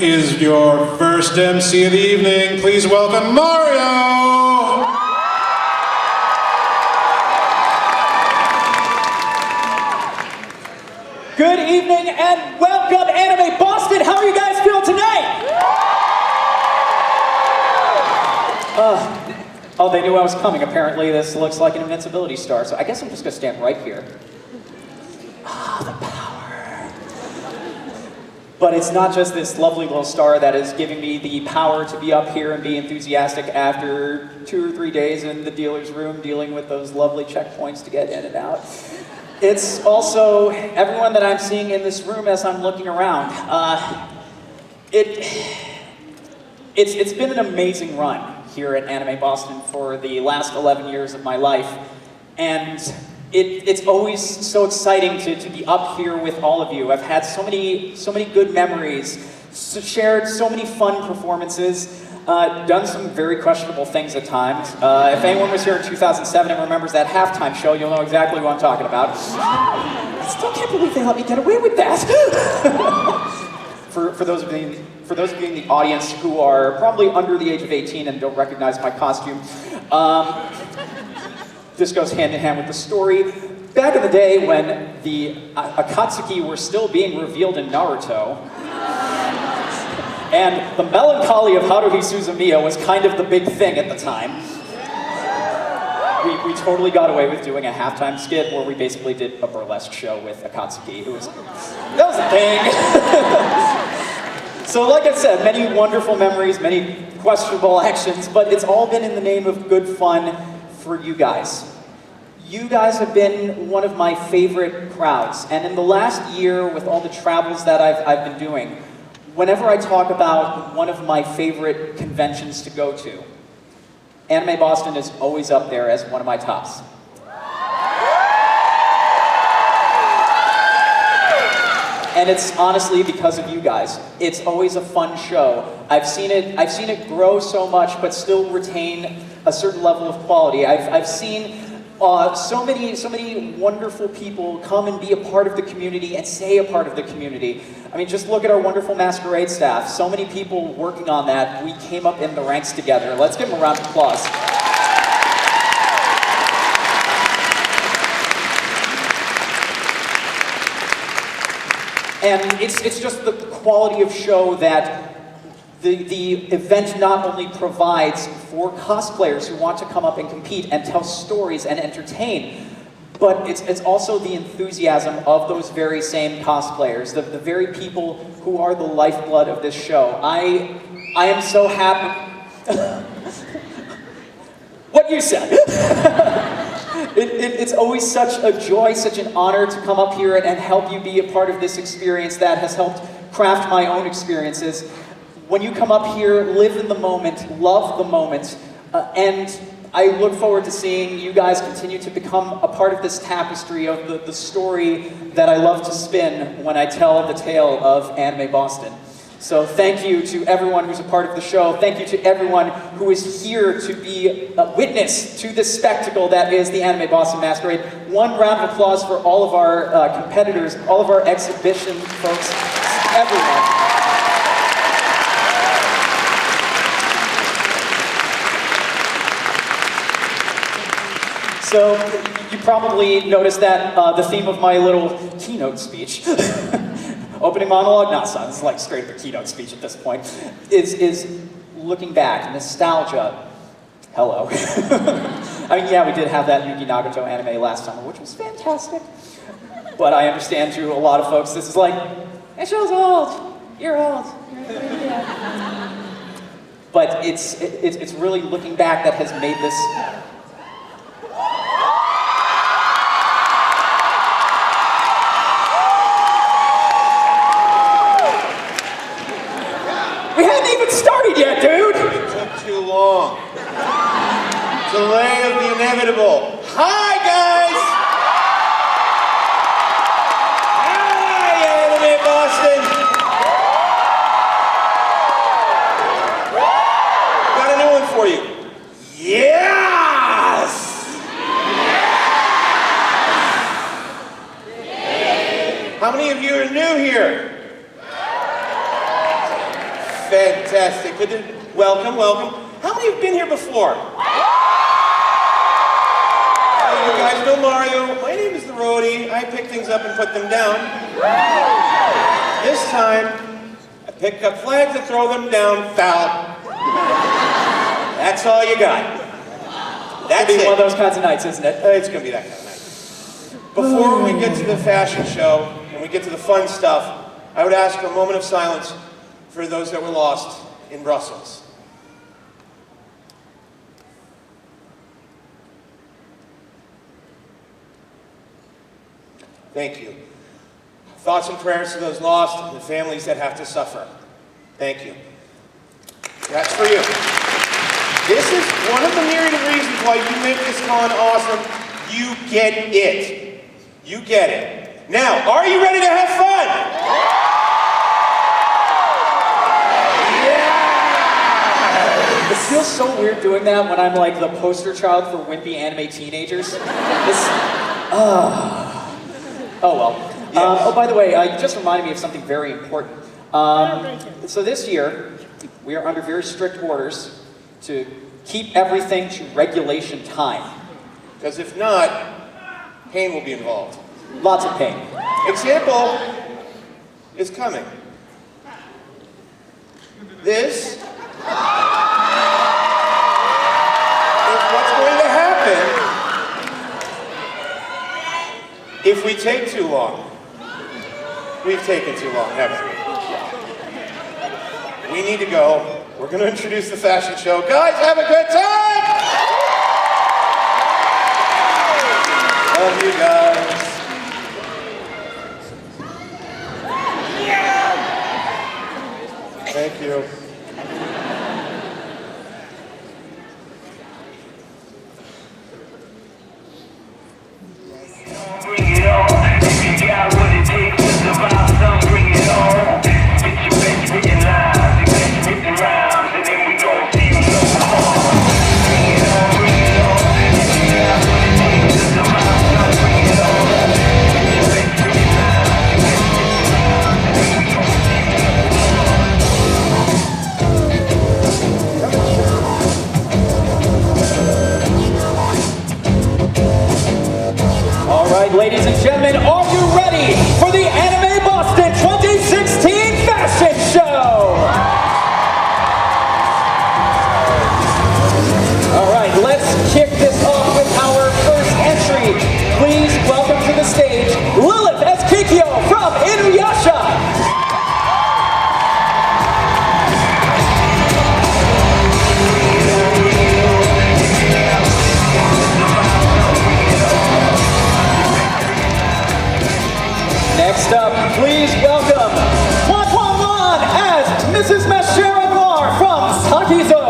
is your first MC of the evening. Please welcome Mario! Good evening and welcome, Anime Boston! How are you guys feeling tonight? Oh, they knew I was coming. Apparently this looks like an invincibility star, so I guess I'm just gonna stand right here. The power. But it's not just this lovely little star that is giving me the power to be up here and be enthusiastic after 2 or 3 days in the dealer's room dealing with those lovely checkpoints to get in and out. It's also everyone that I'm seeing in this room as I'm looking around. It's been an amazing run here at Anime Boston for the last 11 years of my life, and it's always so exciting to be up here with all of you. I've had so many good memories, shared so many fun performances, done some very questionable things at times. If anyone was here in 2007 and remembers that halftime show, you'll know exactly what I'm talking about. I still can't believe they let me get away with that. For those of you in the audience who are probably under the age of 18 and don't recognize my costume, this goes hand in hand with the story. Back in the day when the Akatsuki were still being revealed in Naruto, and the melancholy of Haruhi Suzumiya was kind of the big thing at the time, we totally got away with doing a halftime skit where we basically did a burlesque show with Akatsuki. That was a thing. So like I said, many wonderful memories, many questionable actions, but it's all been in the name of good fun for you guys. You guys have been one of my favorite crowds, and in the last year, with all the travels that I've been doing, whenever I talk about one of my favorite conventions to go to, Anime Boston is always up there as one of my tops. And it's honestly because of you guys. It's always a fun show. I've seen it grow so much, but still retain a certain level of quality. I've seen so many wonderful people come and be a part of the community and stay a part of the community. I mean, just look at our wonderful Masquerade staff. So many people working on that. We came up in the ranks together. Let's give them a round of applause. And it's just the quality of show that the event not only provides for cosplayers who want to come up and compete and tell stories and entertain, but it's also the enthusiasm of those very same cosplayers, the very people who are the lifeblood of this show. I am so happy. What you said. It's always such a joy, such an honor to come up here and help you be a part of this experience that has helped craft my own experiences. When you come up here, live in the moment, love the moment, and I look forward to seeing you guys continue to become a part of this tapestry of the story that I love to spin when I tell the tale of Anime Boston. So thank you to everyone who's a part of the show. Thank you to everyone who is here to be a witness to this spectacle that is the Anime Boston Masquerade. One round of applause for all of our competitors, all of our exhibition folks, everyone. So you probably noticed that the theme of my little keynote speech, opening monologue, not son, it's like straight up a keynote speech at this point, is looking back, nostalgia. Hello. I mean, yeah, we did have that Yuki Nagato anime last summer, which was fantastic. But I understand to a lot of folks, this is like, that show's old. You're old. But it's really looking back that has made this. We hadn't even started yet, dude! It took too long. Delay of the inevitable. Hi, guys! Hi, Anime Boston! Got a new one for you. Yes! How many of you are new here? Fantastic. Good to, welcome, welcome. How many have been here before? You guys know Mario. My name is the roadie. I pick things up and put them down. This time, I pick up flags and throw them down. Foul. That's all you got. That's It's it. one of those kinds of nights, isn't it? It's gonna be that kind of night. Before we get to the fashion show and we get to the fun stuff, I would ask for a moment of silence for those that were lost in Brussels. Thank you. Thoughts and prayers to those lost and the families that have to suffer. Thank you. That's for you. This is one of the myriad of reasons why you make this con awesome. You get it. You get it. Now, are you ready to have fun? It feels so weird doing that when I'm like the poster child for wimpy anime teenagers. Oh well. Yes. Oh, by the way, you just reminded me of something very important. So this year, we are under very strict orders to keep everything to regulation time. Because if not, pain will be involved. Lots of pain. Example is coming. This is what's going to happen if we take too long. We've taken too long, haven't we? We need to go. We're going to introduce the fashion show. Guys, have a good time! Love you guys. Thank you. Bring it on. If you got what it takes to survive, son, bring it on. Get your best written lines, your best written rhymes, and then we gon' see you so hard. Bring it on, bring it on. If you got what it takes to survive, son, bring it on. Get your best written lines, your best written rhymes, and then we gon' see you so All right, ladies and gentlemen, are you ready for the Anime Boston 2016 Fashion Show? All right, let's kick this off with our first entry. Please welcome to the stage Lilith as Kikyo from Inuyasha. Next up, please welcome Wan as Mrs. Masquerade from Sakizo.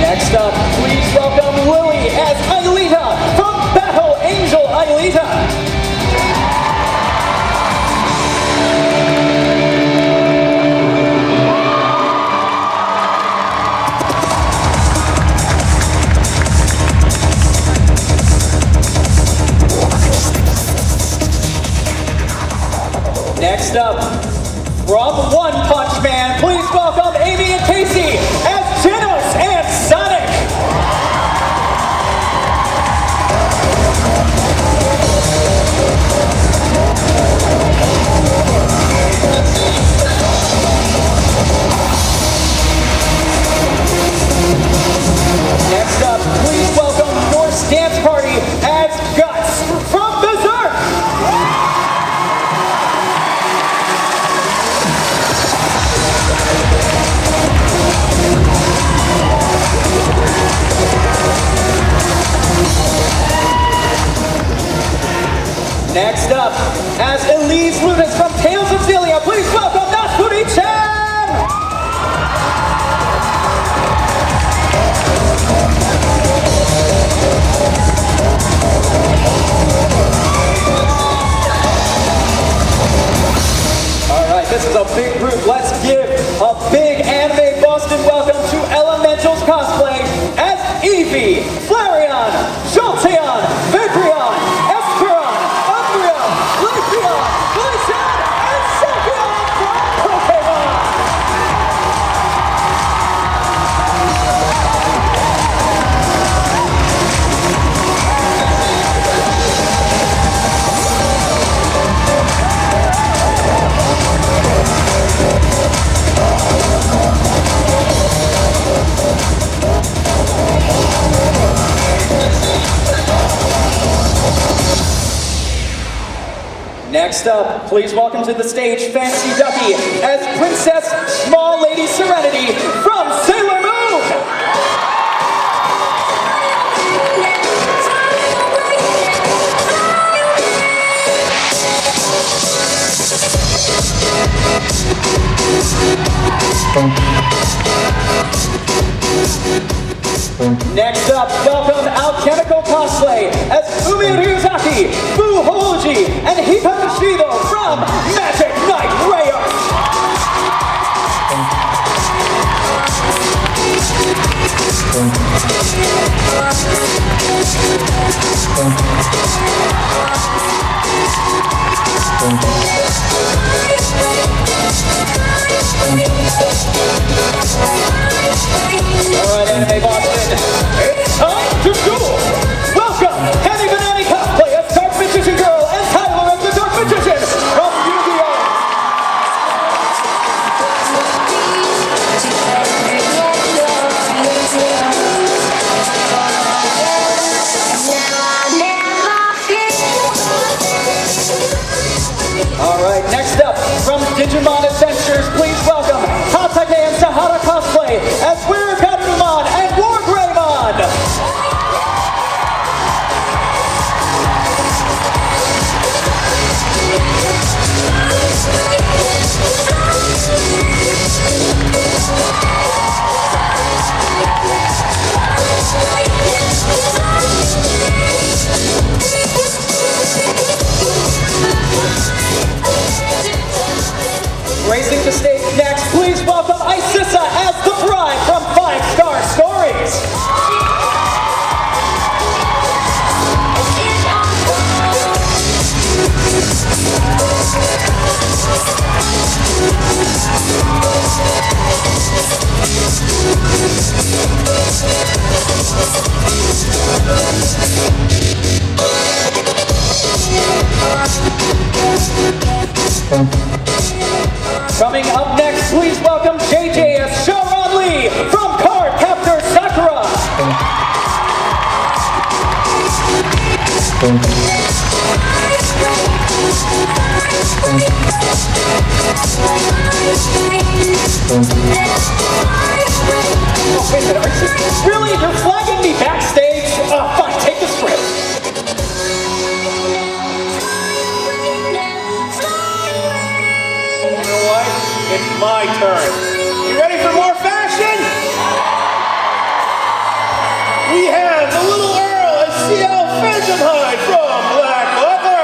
Next up, please welcome Lily as Aelita from Battle Angel Aelita. Next up, from One Punch Man, please welcome Amy and Casey as Genos and Sonic. Next up, please welcome Norse Dance Party as Guts from Berserk. Next up, as Elise Lunas from Tales of Celia, please welcome Natsuri-chan! All right, this is a big group. Let's give a big Boston welcome to Elemental's cosplay as Eevee, Flareon, Jolteon, Vaporeon, Esperon, Umbreon, Leafeon, Glaceon, and Sylveon from Pokemon! Next up, please welcome to the stage Fancy Ducky as Princess Small Lady Serenity from Sailor Moon! Next up, welcome Alchemical Cosplay as Umi Ryuzaki, Fu Houji, and Hikaru Shido from Magic Knight Rayos! Alright, Anime Boston, it's time to duel! Welcome, Henny Banani Cosplay as Dark Magician Girl and Tyler as the Dark Magician from Yu-Gi-Oh! Alright, next up, from Digimon Adventures, please welcome Hatake and Sahara Cosplay as Weird Gatomon and War Greymon! Gracing the stage next, please welcome Isissa as the bride from 5 Star Stories! Coming up next, please welcome JJ as Sharon Lee from Card Captor Sakura! Oh, wait a minute, really? You're flagging me backstage? Fine, take the script. You know what? It's my turn. You ready for more fashion? We have the little Earl as CL Phantomhide from Black Leather.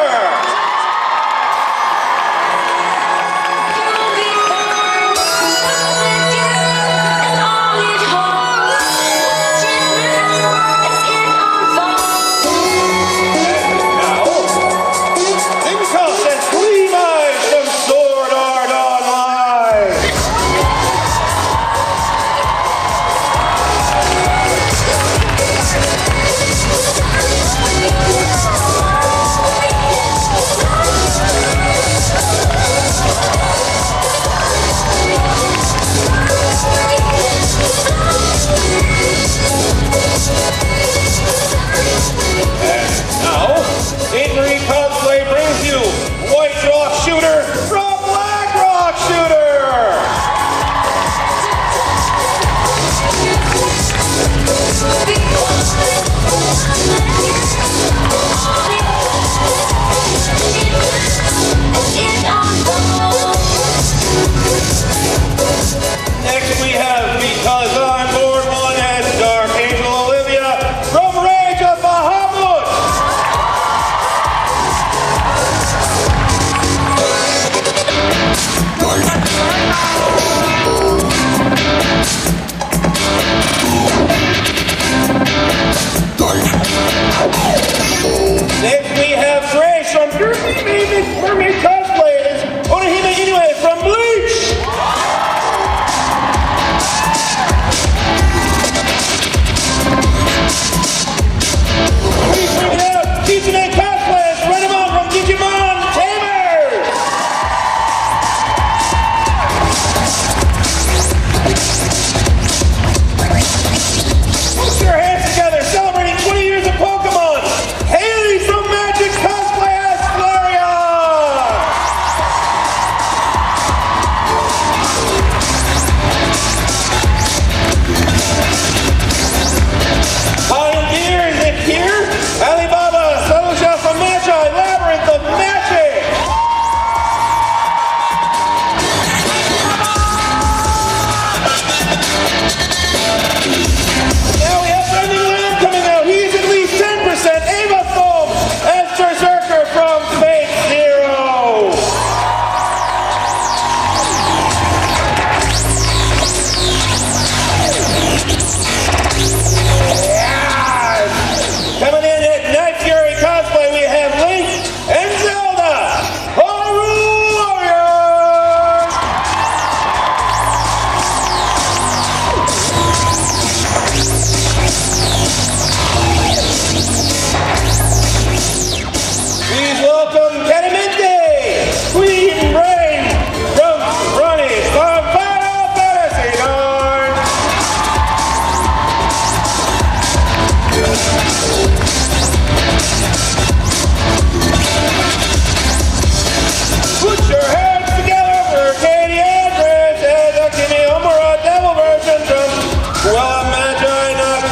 Well, Magi, not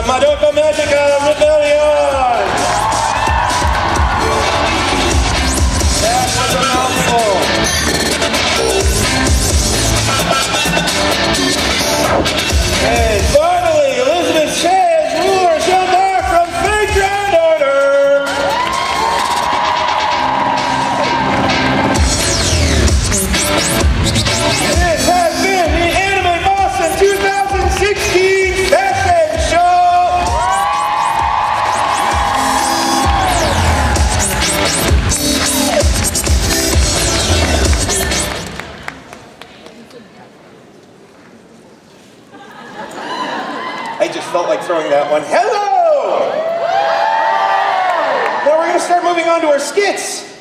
Madoka Magica Rebellion! That was a mouthful. And finally, Elizabeth Chaz, ruler Jean d'Arc from Fate Grand Order! This has been the Anime Boston 2016 Fashion Show! I just felt like throwing that one. Hello! Now we're going to start moving on to our skits.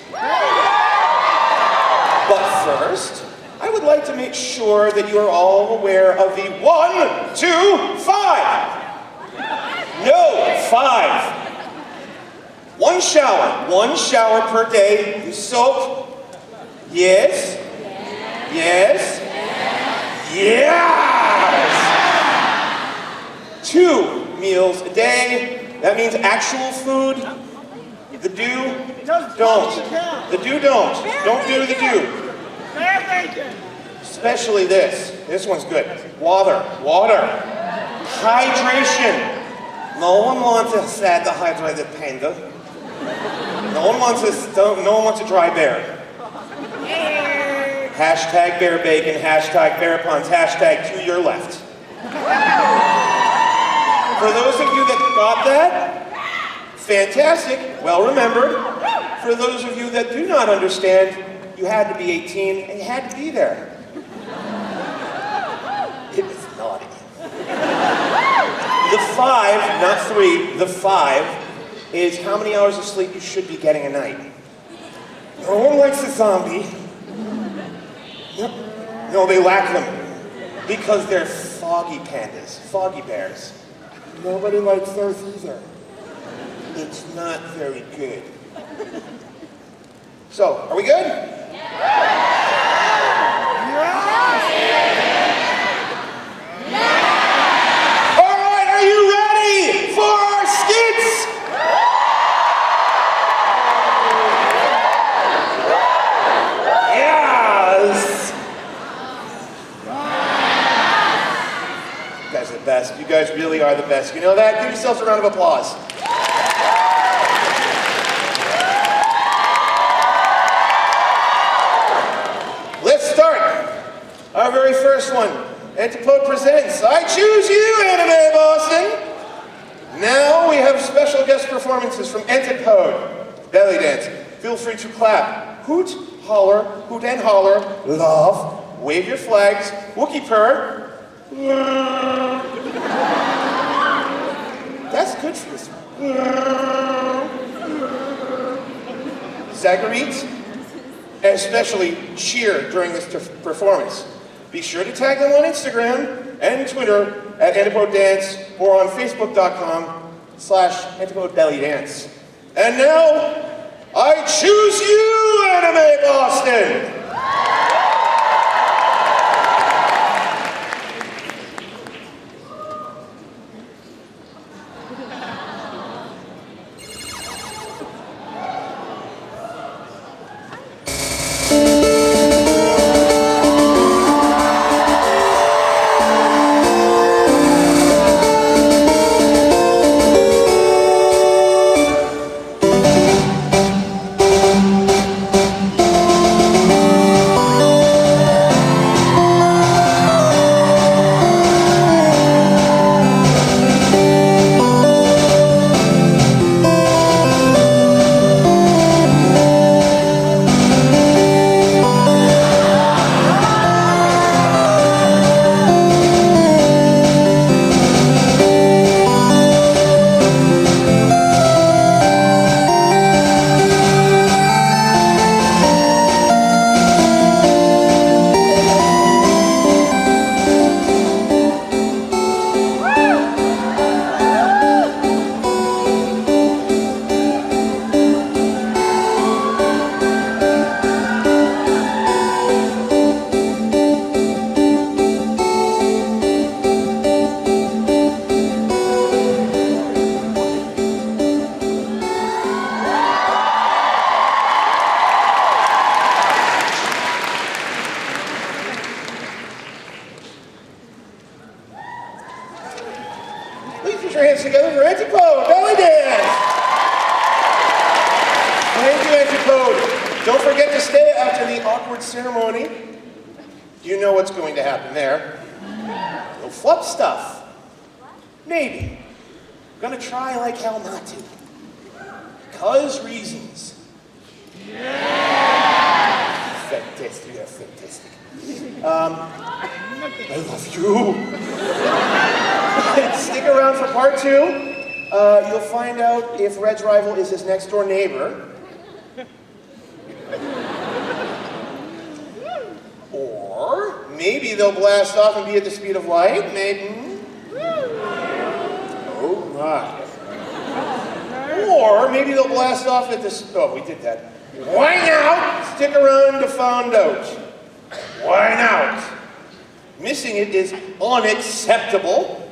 But first, I would like to make sure that you are all aware of the 1, 2, 5. No, 5. One shower per day. You soap. Yes. Yes. Yes. 2 meals a day. That means actual food. The do, don't. The do, don't. Don't do the do. Especially this. This one's good. Water. Hydration. No one wants a sad dehydrated panda. No one wants a dry bear. Hashtag bear bacon, hashtag bear puns, hashtag to your left. For those of you that got that, fantastic, well remembered. For those of you that do not understand, you had to be 18 and you had to be there. It was naughty. The 5, not 3, the 5 is how many hours of sleep you should be getting a night. No one likes a zombie. No, they lack them. Because they're foggy pandas, foggy bears. Nobody likes those either. It's not very good. So, are we good? All right, are you ready for our skits? Yes! You guys are the best. You guys really are the best. You know that? Give yourselves a round of applause. Let's start. Our very first one. Antipode presents I Choose You, Anime Boston. Now we have special guest performances from Antipode. Belly dance. Feel free to clap. Hoot, holler, hoot and holler. Love. Wave your flags. Wookie purr. That's good for this one. Zagareet, especially cheer during this performance. Be sure to tag them on Instagram and Twitter at Antipode Dance or on Facebook.com/AntipodeBellyDance. And now, I choose you, Anime Boston! put your hands together for Antipode. Belly dance. Thank you, Antipode. Don't forget to stay after the awkward ceremony. You know what's going to happen there. You'll flub stuff. Maybe. I'm gonna try like hell not to. Because reasons. Fantastic, yeah, fantastic. I love you. Stick around for part 2. You'll find out if Red's rival is his next door neighbor. Or maybe they'll blast off and be at the speed of light. Maybe. Oh my. Or maybe they'll blast off at this. Oh, we did that. Why not? Stick around to find out. Why not? Missing it is unacceptable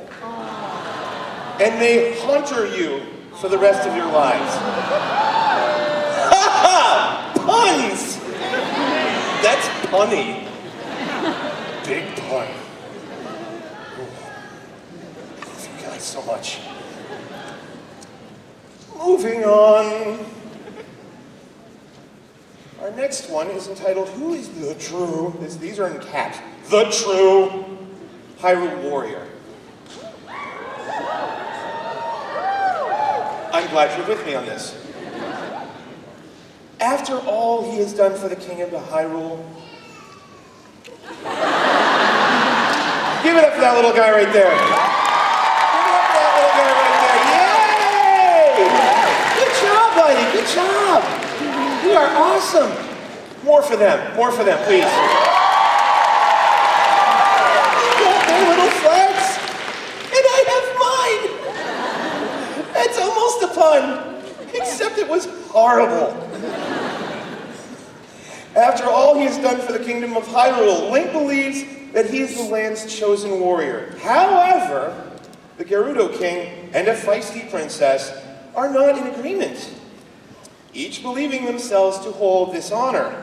and may haunter you for the rest of your lives. Ha ha! Puns! That's punny. Big pun. I love you guys so much. Moving on. Our next one is entitled, Who is the True, these are in caps, the True Hyrule Warrior. I'm glad you're with me on this. After all he has done for the Kingdom of Hyrule, give it up for that little guy right there. Give it up for that little guy right there. Yay! Good job, buddy, good job. You are awesome. More for them, please. You got their little flags, and I have mine. That's almost a pun, except it was horrible. After all he has done for the Kingdom of Hyrule, Link believes that he is the land's chosen warrior. However, the Gerudo King and a feisty princess are not in agreement, each believing themselves to hold this honor.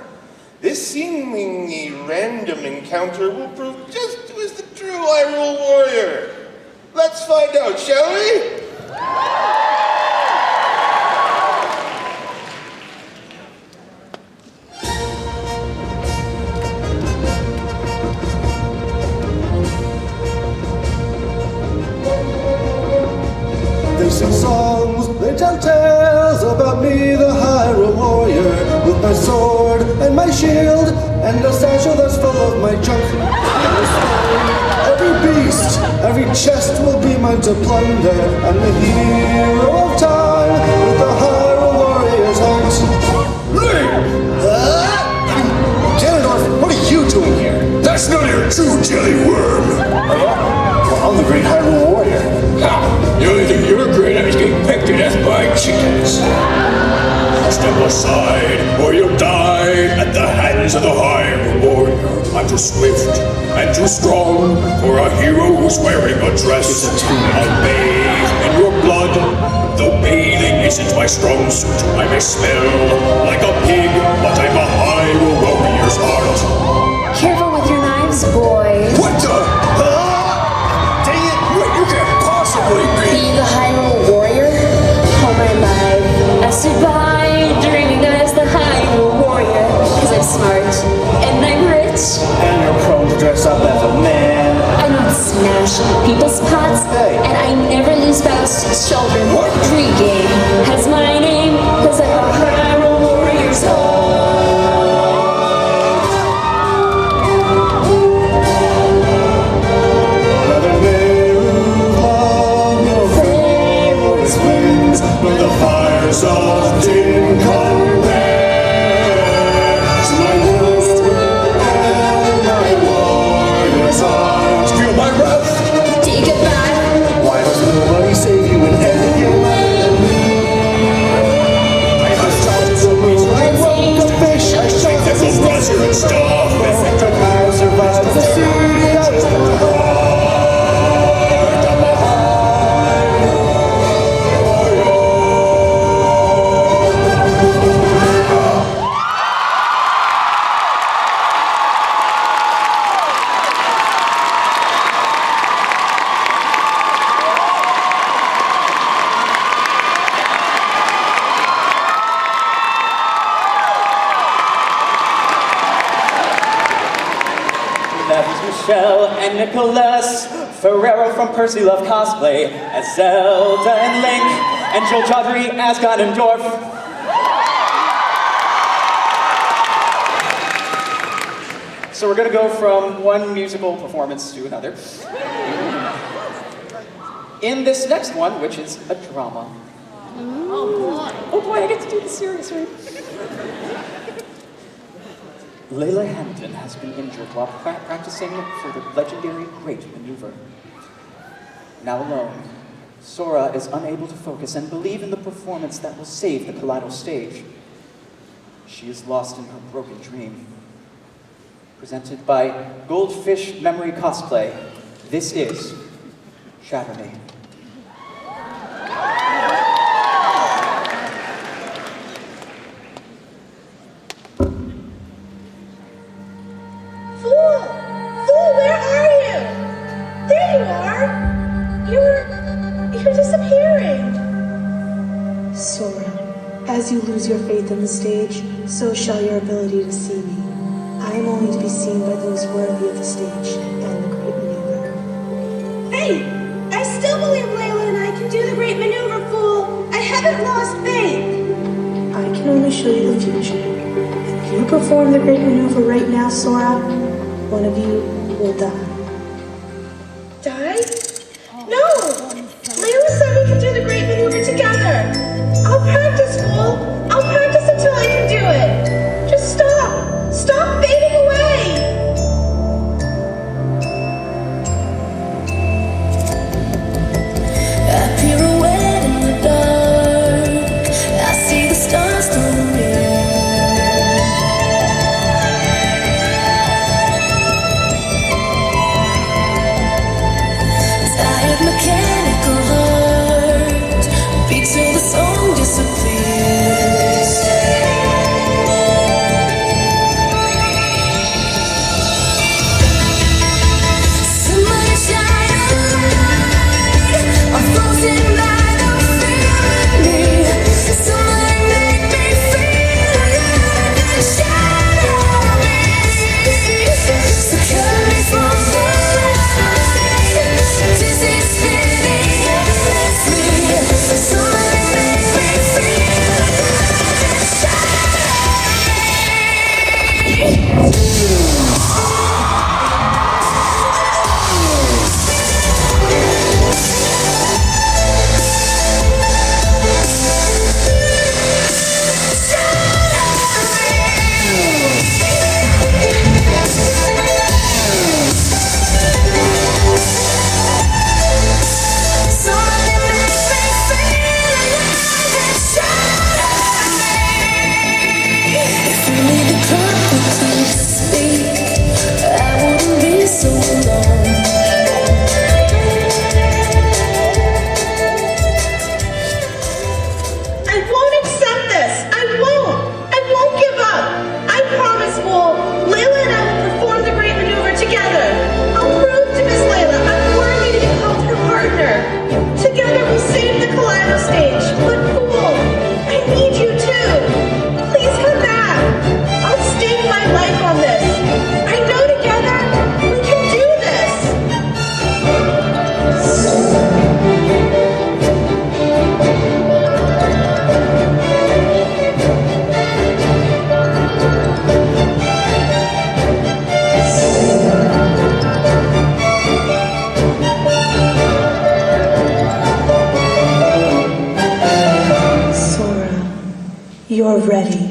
This seemingly random encounter will prove just who is the true Hyrule warrior. Let's find out, shall we? They sing songs, they tell tales about me, the Hyrule warrior, with my sword and my shield, and a satchel that's full of my junk. Every beast, every chest will be mine to plunder. I'm the hero of time, with the Hyrule warrior's heart. Ganondorf, what are you doing here? That's none of your true jelly worm. Well, I'm the great Hyrule warrior. Ha! The only thing you're great at is getting pecked to death by chickens. Step aside, or you'll die at the hands of the Hyrule warrior. I'm too swift and too strong for a hero who's wearing a dress. I'll bathe in your blood, though bathing isn't my strong suit. I may smell like a pig, but I'm a Hyrule warrior's heart. Careful with your knives, boy. What the? Dang it! Wait, you can't possibly Be be. the Hyrule warrior? All my life, I stood by, dreaming that I was the Hyrule warrior. Cause I'm smart, and I'm rich. And you're prone to dress up as a man. I don't smash people's pots, Hey. and I never lose battles to children. What? Pre-game has my name, cause I'm a Hyrule warrior's heart. Michelle and Nicholas, Ferrero from Percy Love Cosplay as Zelda and Link, and Joel Chaudhry as Ganondorf. So we're going to go from one musical performance to another. In this next one, which is a drama. Oh boy, I get to do the serious one. Layla Hampton has been injured while practicing for the legendary Great Maneuver. Now alone, Sora is unable to focus and believe in the performance that will save the Kaleido stage. She is lost in her broken dream. Presented by Goldfish Memory Cosplay, this is Shatter Me. Fool, where are you? There you are. You're disappearing. Sora, as you lose your faith in the stage, so shall your ability to see me. I am only to be seen by those worthy of the stage and the Great Maneuver. Hey, I still believe Layla and I can do the Great Maneuver, fool. I haven't lost faith. I can only show you the future. And if you perform the Great Maneuver right now, Sora, one of you will die. Die? No! Layla said we can do the Great Maneuver together. I'll practice, fool. I'll practice until I can do it. Just stop. Stop fading away! I pirouette in the dark. I see the stars through the mirror. Tired mechanical heart beats till the song disappears. Somebody shine a light. I'm frozen by the fear in me. Somebody make me feel alive and shadow me. So cut me from the light. This is spinning endlessly. Somebody make me feel alive and shadow me. Somebody make me feel alive and shadow me. If only the clock would keep speak, I wouldn't be so alone. I won't accept this. I won't give up. I promise, fool. Layla and I will perform the Great Maneuver together. I'll prove to Miss Layla I'm worthy to be called her partner. Together we'll save the Kaleido stage. But fool, I need you too. Please come back. I'll stake my life on this. I know together we can do this. Sora, you're ready.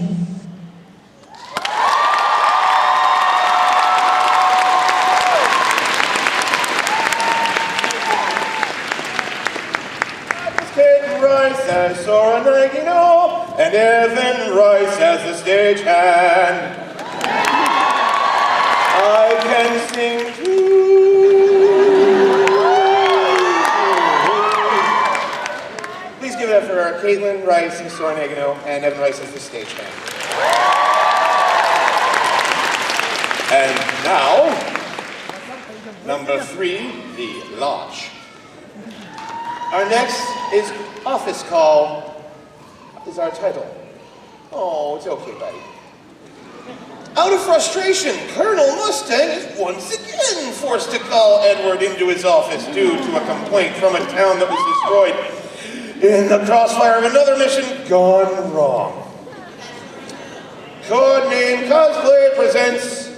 Kate Rice as Sora Nagino, and Evan Rice as the stagehand. I can sing too. Please give it up for Caitlin Rice as Sora Nagino, and Evan Rice as the stagehand. And now, number 3, the launch. Our next is Office Call, is our title. Oh, it's okay, buddy. Out of frustration, Colonel Mustang is once again forced to call Edward into his office due to a complaint from a town that was destroyed in the crossfire of another mission gone wrong. Codename Cosplay presents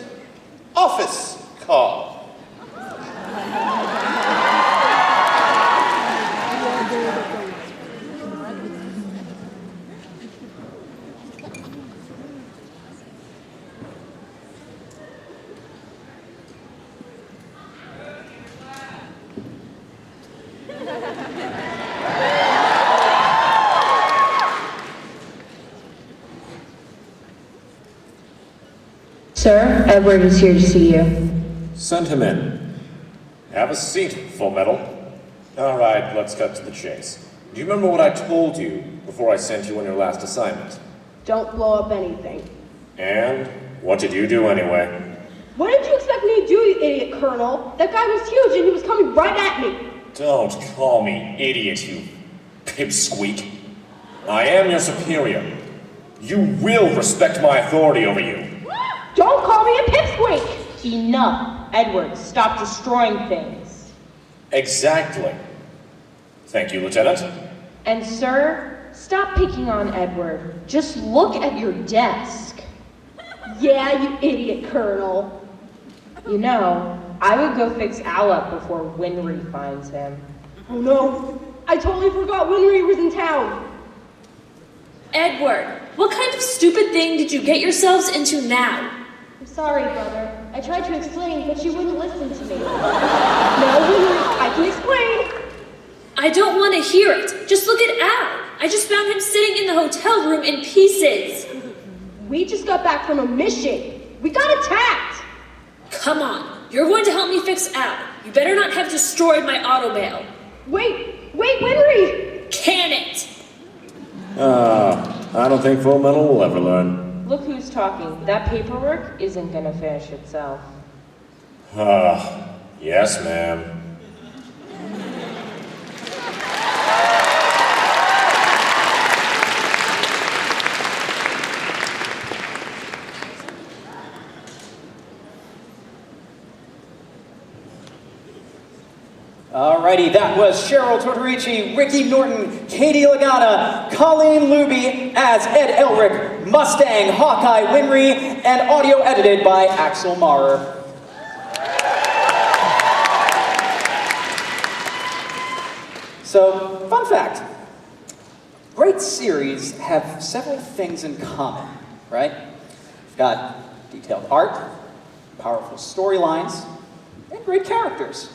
Office Call. Sir, Edward is here to see you. Send him in. Have a seat, Full Metal. All right, let's cut to the chase. Do you remember what I told you before I sent you on your last assignment? Don't blow up anything. And what did you do anyway? What did you expect me to do, you idiot colonel? That guy was huge and he was coming right at me. Don't call me idiot, you pipsqueak. I am your superior. You will respect my authority over you. Don't call me a pipsqueak! Enough. Edward, stop destroying things. Exactly. Thank you, Lieutenant. And sir, stop picking on Edward. Just look at your desk. Yeah, you idiot colonel. You know, I would go fix Al up before Winry finds him. Oh no, I totally forgot Winry was in town. Edward, what kind of stupid thing did you get yourselves into now? I'm sorry, brother. I tried to explain, but you wouldn't listen to me. No, Winry, I can explain. I don't want to hear it. Just look at Al. I just found him sitting in the hotel room in pieces. We just got back from a mission. We got attacked. Come on. You're going to help me fix Al. You better not have destroyed my automail. Wait, Winry! Can it? I don't think Full Metal will ever learn. Look who's talking. That paperwork isn't gonna finish itself. Yes, ma'am. Alrighty, that was Cheryl Tortorici, Ricky Norton, Katie Lagana, Colleen Luby as Ed Elric, Mustang, Hawkeye Winry, and audio edited by Axel Maurer. So, fun fact. Great series have several things in common, right? You've got detailed art, powerful storylines, and great characters.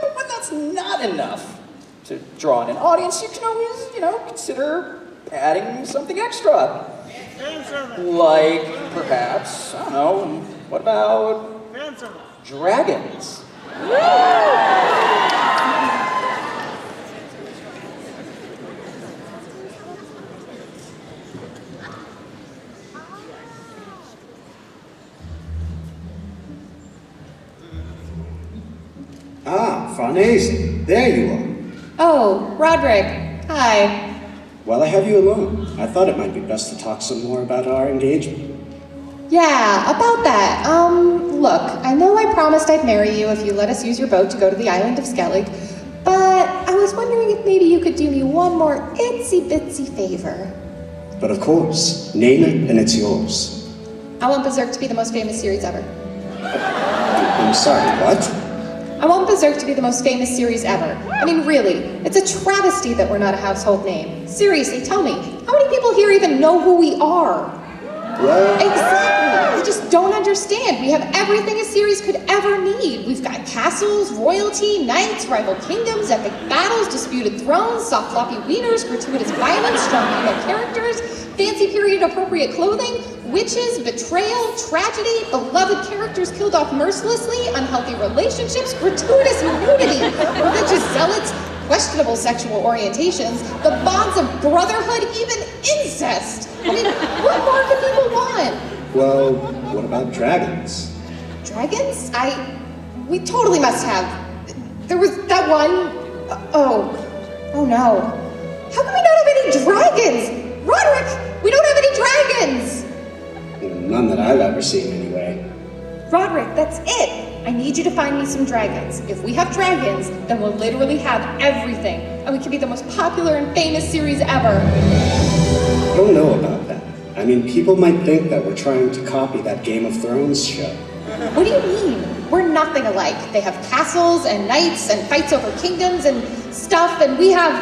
But when that's not enough to draw in an audience, you can always, consider adding something extra. Like, perhaps, I don't know, what about dragons? Ah, Farnese, there you are. Oh, Roderick. Hi. Well, I have you alone. I thought it might be best to talk some more about our engagement. Yeah, about that. Look, I know I promised I'd marry you if you let us use your boat to go to the island of Skellig, but I was wondering if maybe you could do me one more itsy-bitsy favor. But of course, name it and it's yours. I want Berserk to be the most famous series ever. I'm sorry, what? I want Berserk to be the most famous series ever. I mean, really, it's a travesty that we're not a household name. Seriously, tell me, how many people here even know who we are? Well, exactly. You just don't understand. We have everything a series could ever need. We've got castles, royalty, knights, rival kingdoms, epic battles, disputed thrones, soft floppy wieners, gratuitous violence, strong female characters, fancy period-appropriate clothing, witches, betrayal, tragedy, beloved characters killed off mercilessly, unhealthy relationships, gratuitous nudity, religious zealots, questionable sexual orientations, the bonds of brotherhood, even incest. I mean, what more could people want? Well, what about dragons? Dragons? We totally must have. There was that one. Oh no. How can we not have any dragons? Roderick, we don't have any dragons! None that I've ever seen, anyway. Roderick, that's it. I need you to find me some dragons. If we have dragons, then we'll literally have everything, and we can be the most popular and famous series ever. I don't know about that. I mean, people might think that we're trying to copy that Game of Thrones show. What do you mean? We're nothing alike. They have castles and knights and fights over kingdoms and stuff, and we have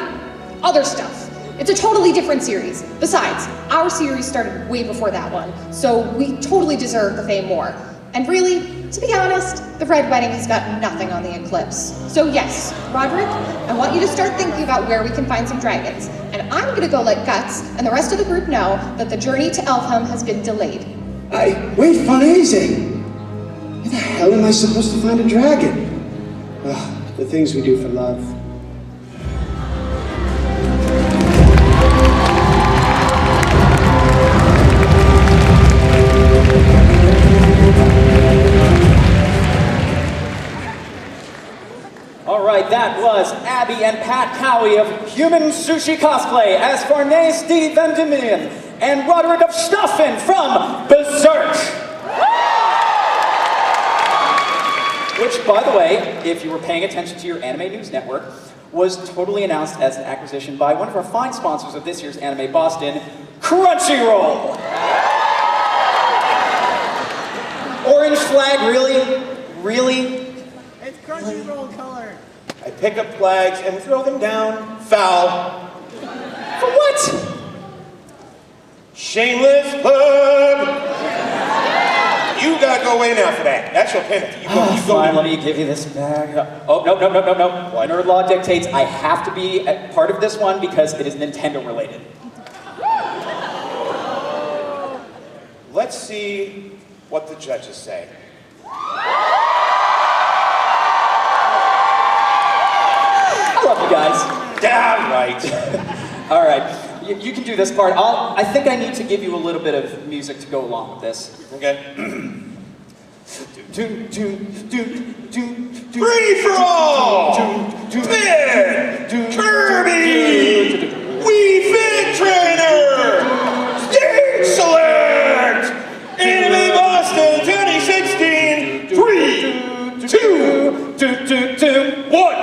other stuff. It's a totally different series. Besides, our series started way before that one, so we totally deserve the fame more. And really, to be honest, the Red Wedding has got nothing on the Eclipse. So yes, Roderick, I want you to start thinking about where we can find some dragons. And I'm gonna go let Guts and the rest of the group know that the journey to Elfhelm has been delayed. Wait, Farnese! Where the hell am I supposed to find a dragon? Ugh, the things we do for love. All right, that was Abby and Pat Cowie of Human Sushi Cosplay as Farnese D. Vendimian and Roderick of Stuffin from Berserk. Which, by the way, if you were paying attention to your Anime News Network, was totally announced as an acquisition by one of our fine sponsors of this year's Anime Boston, Crunchyroll. Orange flag, really? Really? It's Crunchyroll color. I pick up flags and throw them down. Foul. For what? Shameless plug. You gotta go away now for that. That's your penalty. You go. Fine, let me give you this bag. Oh, no. Nerd law dictates I have to be a part of this one because it is Nintendo related. Let's see what the judges say. I love you guys. Damn right. All right, you can do this part. I think I need to give you a little bit of music to go along with this. Okay. Free for all! Fit! Kirby! Wii Fit Trainer! Stage Select! Anime Boston 2016! 3, 2, 1!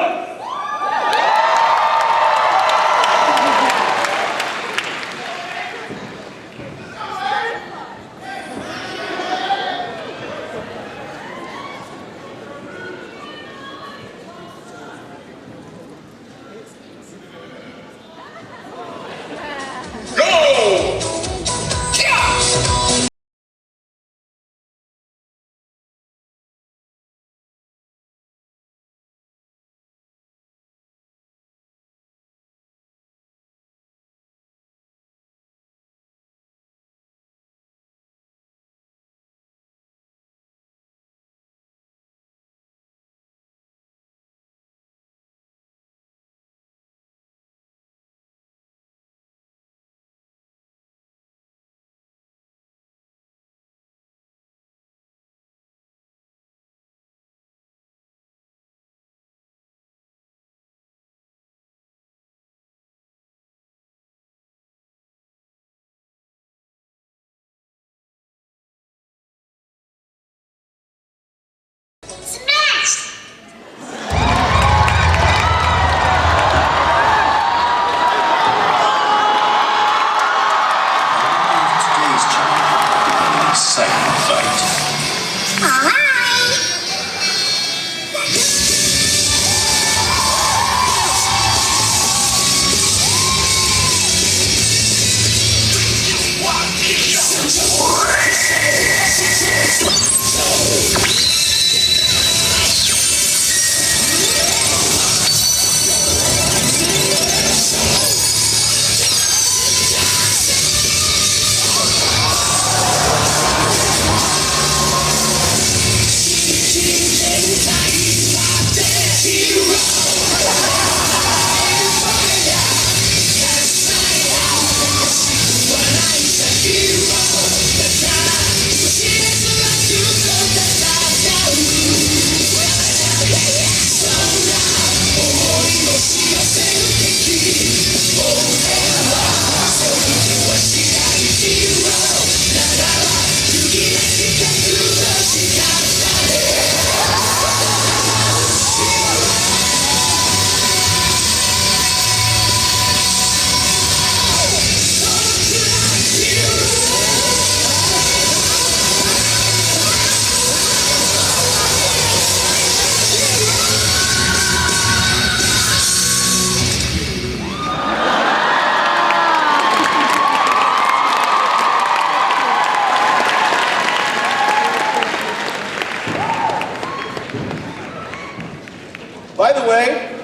By the way,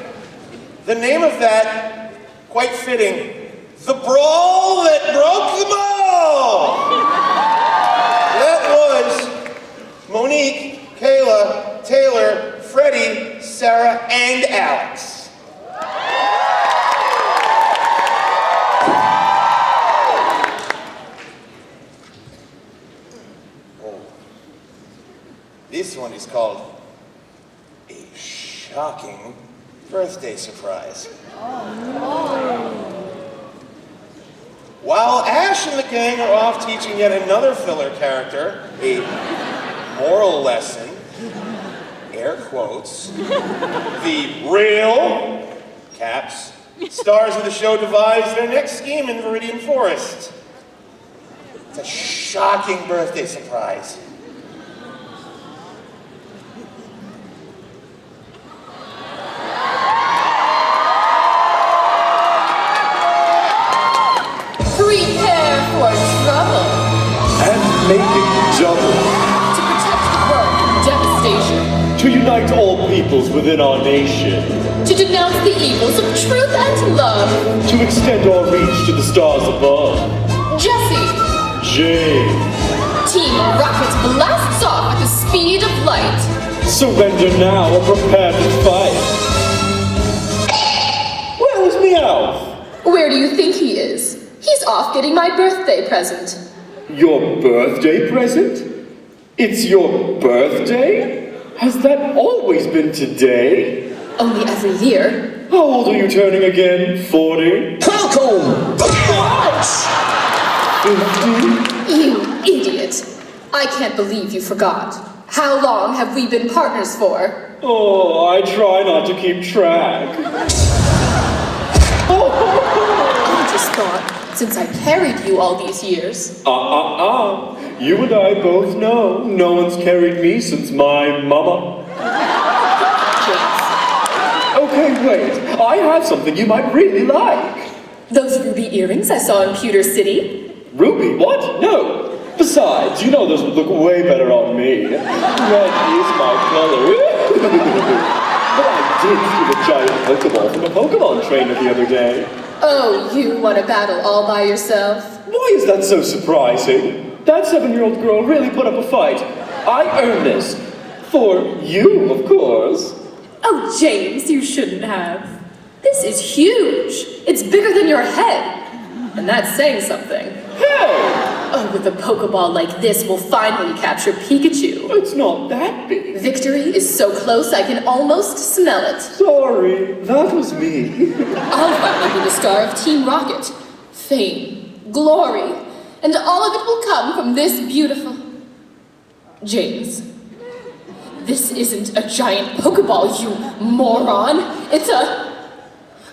the name of that, quite fitting, The Brawl That Broke Them All! That was Monique, Kayla, Taylor, Freddie, Sarah, and Alex. This one is called A Shocking Birthday Surprise. While Ash and the gang are off teaching yet another filler character a moral lesson, air quotes, the real, caps, stars of the show devise their next scheme in Viridian Forest. It's a shocking birthday surprise. Prepare for trouble. And make it double. To protect the world from devastation. To unite all peoples within our nation. To denounce the evils of truth and love. To extend our reach to the stars above. Jesse. Jane. Team Rocket blasts off at the speed of light. Surrender now or prepare to fight. Where is Meowth? Where do you think he is? He's off getting my birthday present. Your birthday present? It's your birthday? Has that always been today? Only every year. How old are you turning again? 40? Falcon! 50? You idiot. I can't believe you forgot. How long have we been partners for? Oh, I try not to keep track. I just thought, since I carried you all these years. You and I both know no one's carried me since my mama. Okay, wait. I have something you might really like. Those ruby earrings I saw in Pewter City? Ruby? What? No. Besides, you know those would look way better on me. Red is my color. But I did see the giant Pokeball from a Pokemon trainer the other day. Oh, you want to battle all by yourself? Why is that so surprising? That 7-year-old girl really put up a fight. I earned this. For you, of course. Oh, James, you shouldn't have. This is huge. It's bigger than your head. And that's saying something. Hey! Oh, with a Pokeball like this, we'll finally capture Pikachu. It's not that big. Victory is so close I can almost smell it. Sorry, that was me. I'll finally be the star of Team Rocket. Fame, glory, and all of it will come from this beautiful... James. This isn't a giant Pokeball, you moron. It's a...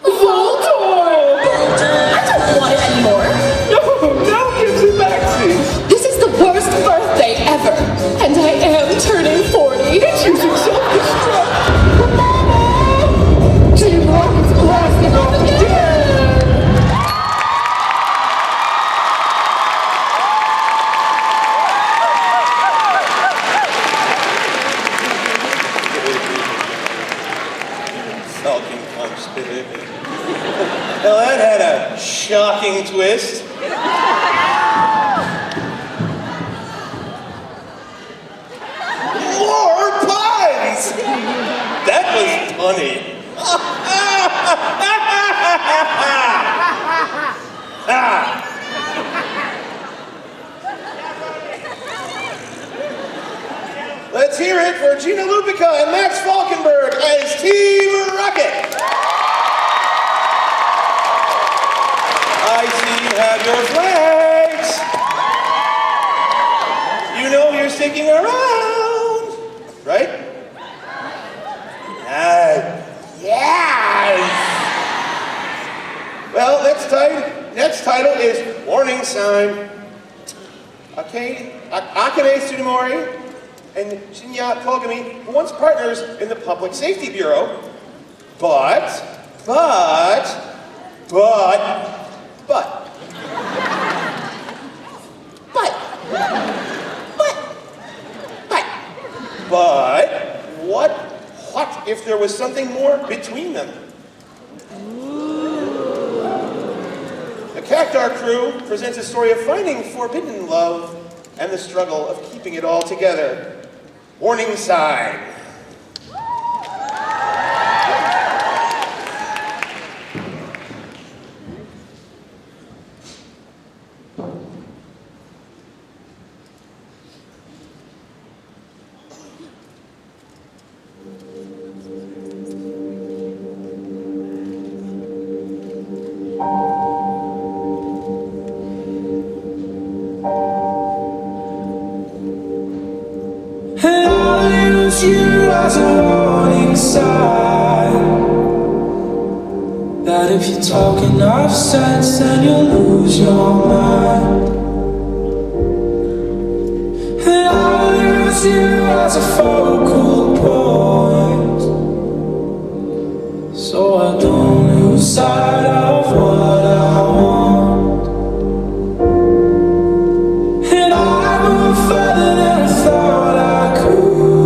Voltorb! I don't want it anymore. No, gives it backseat. This is the worst birthday ever, and I am turning 40. It's using self-destruct. Team Rocket's blasting off again. Falcon Punch, baby. Well, that had a shocking twist. More puns! That was funny. Let's hear it for Gina Lupica and Max Falkenberg as Team Rocket. I see you have your flags. You know you're sticking around, right? Yes. Well, next title is Warning Sign. Okay, Akane Tsunemori and Shinya Kogami were once partners in the Public Safety Bureau, but, what what if there was something more between them? The Cactar crew presents a story of finding forbidden love and the struggle of keeping it all together. Warning sign. And I'll use you as a warning sign that if you talk enough sense, then you'll lose your mind. And I'll use you as a focal point, so I don't lose sight of what I want. And I move further than I thought I could,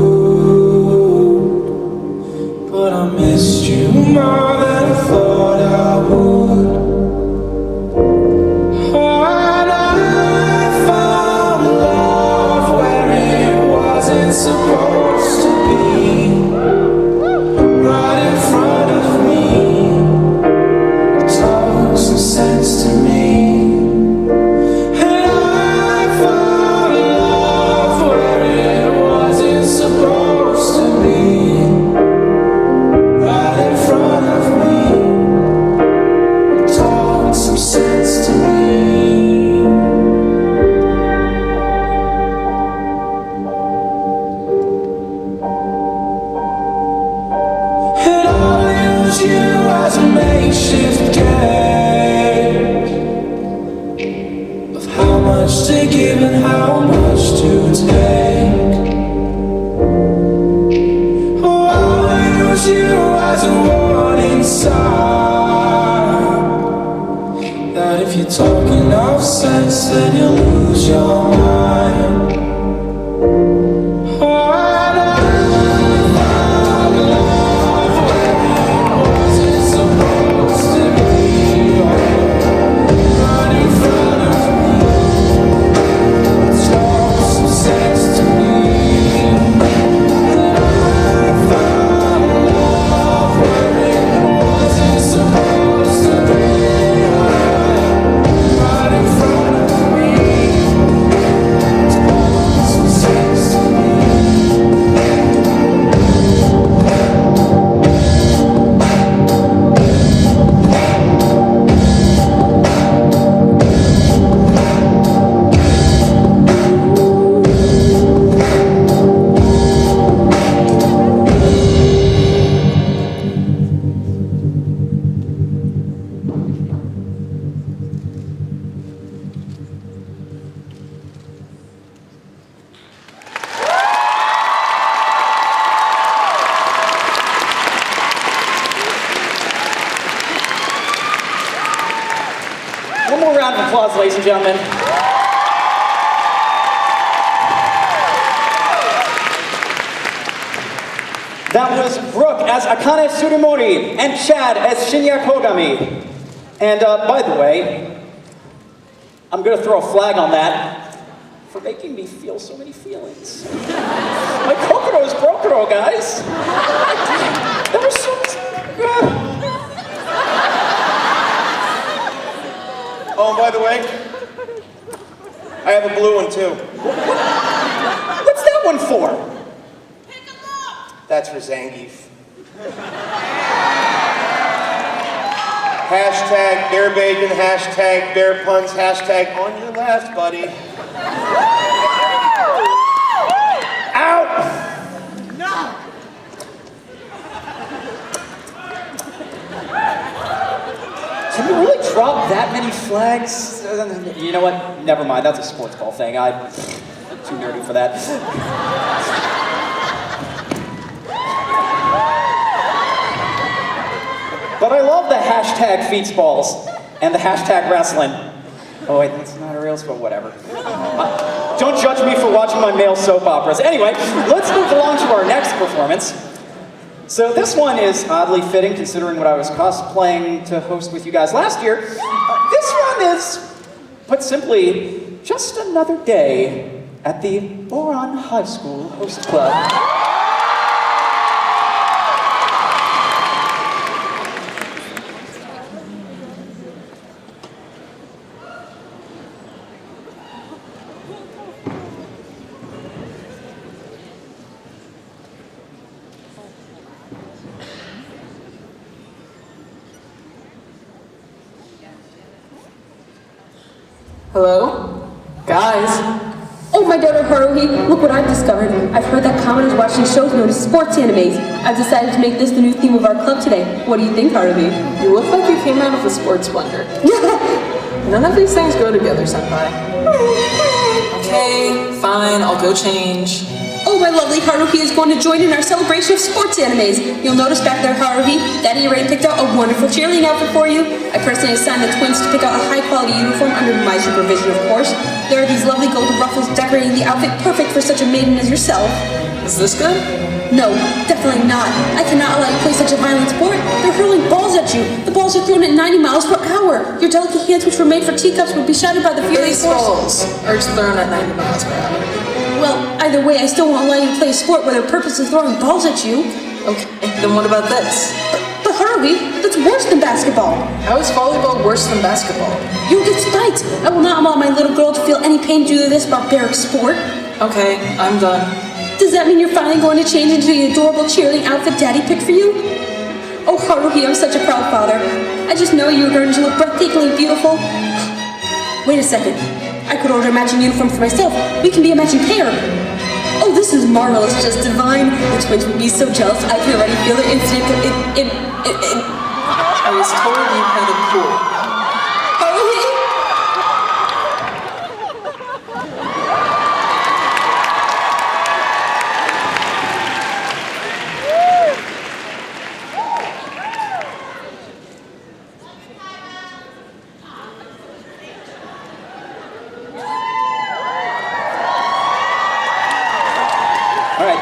but I missed you more than I thought I would. Oh, and I found love where it wasn't supposed to be, right in front of me. It talks some sense to me. And I found love where it wasn't supposed to be, right in front of me. It talks some sense to me. And I'll use you as a makeshift gauge of how much to give and how much to take. Oh, I'll use you as a warning sign that if you talk enough sense, then you'll lose your mind. Oh, and I found love where it wasn't supposed to be, right in front of me. It talks some sense to me. And I found love where it wasn't supposed to be, right in front of me. It talks some sense to me. One more round of applause, ladies and gentlemen. That was Brooke as Akane Surumori and Chad as Shinya Kogami. And by the way, I'm gonna throw a flag on that for making me feel so many feelings. My Kokoro is Brokoro, guys. That was so Oh, and by the way, I have a blue one too. What's that one for? That's for Zangief. Hashtag bear bacon, hashtag bear puns, hashtag on your left, buddy. Out! Can you really drop that many flags? You know what? Never mind. That's a sports ball thing. I'm too nerdy for that. But I love the hashtag feet balls and the hashtag wrestling. Oh wait, that's not a real sport. Whatever. Don't judge me for watching my male soap operas. Anyway, let's move along to our next performance. So this one is oddly fitting considering what I was cosplaying to host with you guys last year. This one is, put simply, just another day at the Boron High School Host Club. Hello? Guys? Oh, my daughter Haruhi, look what I've discovered. I've heard that commoners watching shows known as sports animes. I've decided to make this the new theme of our club today. What do you think, Haruhi? You look like you came out of a sports blender. None of these things go together, Senpai. Okay, fine, I'll go change. Oh, my lovely Haruhi is going to join in our celebration of sports animes. You'll notice back there, Haruhi, Daddy already picked out a wonderful cheerleading outfit for you. I personally assigned the twins to pick out a high-quality uniform under my supervision, of course. There are these lovely golden ruffles decorating the outfit perfect for such a maiden as yourself. Is this good? No, definitely not. I cannot allow you to play such a violent sport. They're hurling balls at you. The balls are thrown at 90 miles per hour. Your delicate hands, which were made for teacups, would be shattered by the furious force. Baseballs are thrown at 90 miles per hour. Well, either way, I still won't allow you to play a sport where they're purposely throwing balls at you. Okay, then what about this? But Haruhi, that's worse than basketball. How is volleyball worse than basketball? You'll get spiked. I will not allow my little girl to feel any pain due to this barbaric sport. Okay, I'm done. Does that mean you're finally going to change into the adorable cheerleading outfit Daddy picked for you? Oh, Haruhi, I'm such a proud father. I just know you're going to look breathtakingly beautiful. Wait a second. I could order a matching uniform for myself. We can be a matching pair. Oh, this is marvelous, just divine. The twins would be so jealous. I can already feel the instant. I was told you had a pool.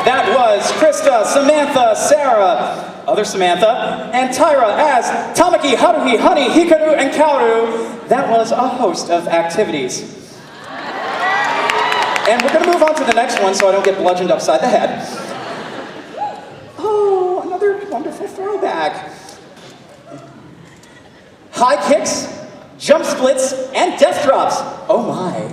That was Krista, Samantha, Sarah, other Samantha, and Tyra as Tamaki, Haruhi, Honey, Hikaru, and Kaoru. That was a host of activities. And we're going to move on to the next one so I don't get bludgeoned upside the head. Oh, another wonderful throwback. High kicks, jump splits, and death drops. Oh my.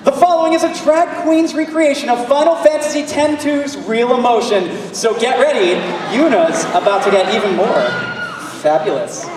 The following is a drag queen's recreation of Final Fantasy X-2's Real Emotion. So get ready, Yuna's about to get even more fabulous.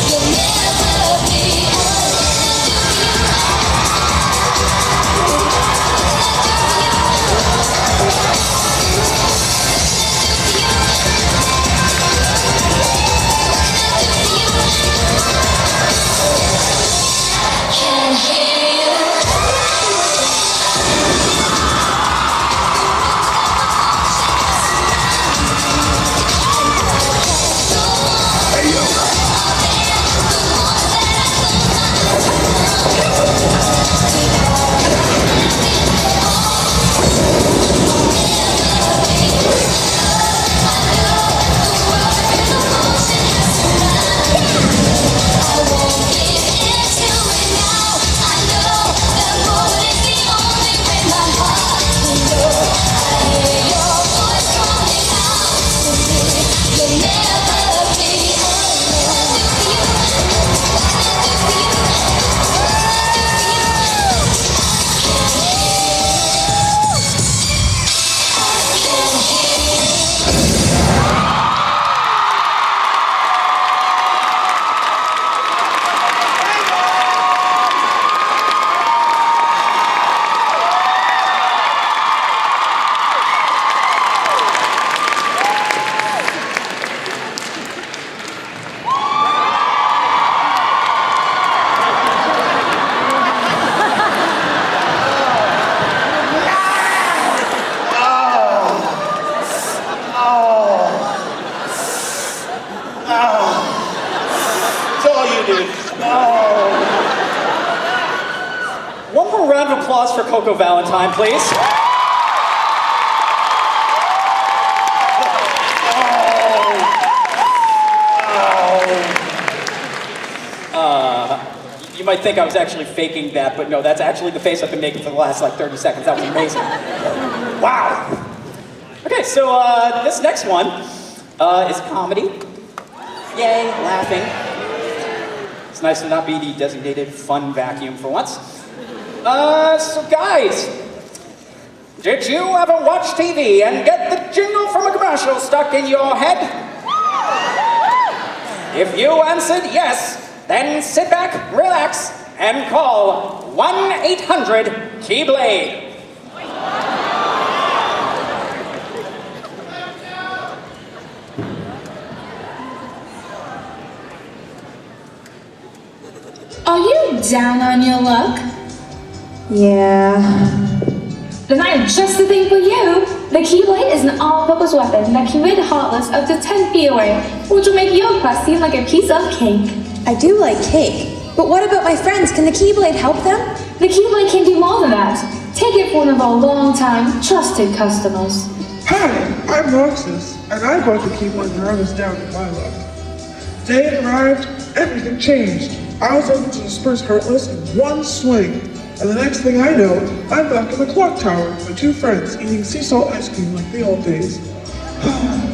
You'll never be One more round of applause for Coco Valentine, please. You might think I was actually faking that, but no, that's actually the face I've been making for the last like 30 seconds. That was amazing. Wow. Okay, so this next one is comedy. Yay, laughing. It's nice to not be the designated fun vacuum for once. So guys, did you ever watch TV and get the jingle from a commercial stuck in your head? If you answered yes, then sit back, relax, and call 1-800-KEYBLADE. Are you down on your luck? Yeah. Then I have just the thing for you. The Keyblade is an all-purpose weapon that can rid Heartless up to 10 feet away, which will make your quest seem like a piece of cake. I do like cake, but what about my friends? Can the Keyblade help them? The Keyblade can do more than that. Take it for one of our long-time, trusted customers. Hi, I'm Roxas, and I bought the Keyblade when I was down in my luck. The day it arrived, everything changed. I was able to disperse Heartless in one swing, and the next thing I know, I'm back in the clock tower with my two friends eating sea salt ice cream like the old days.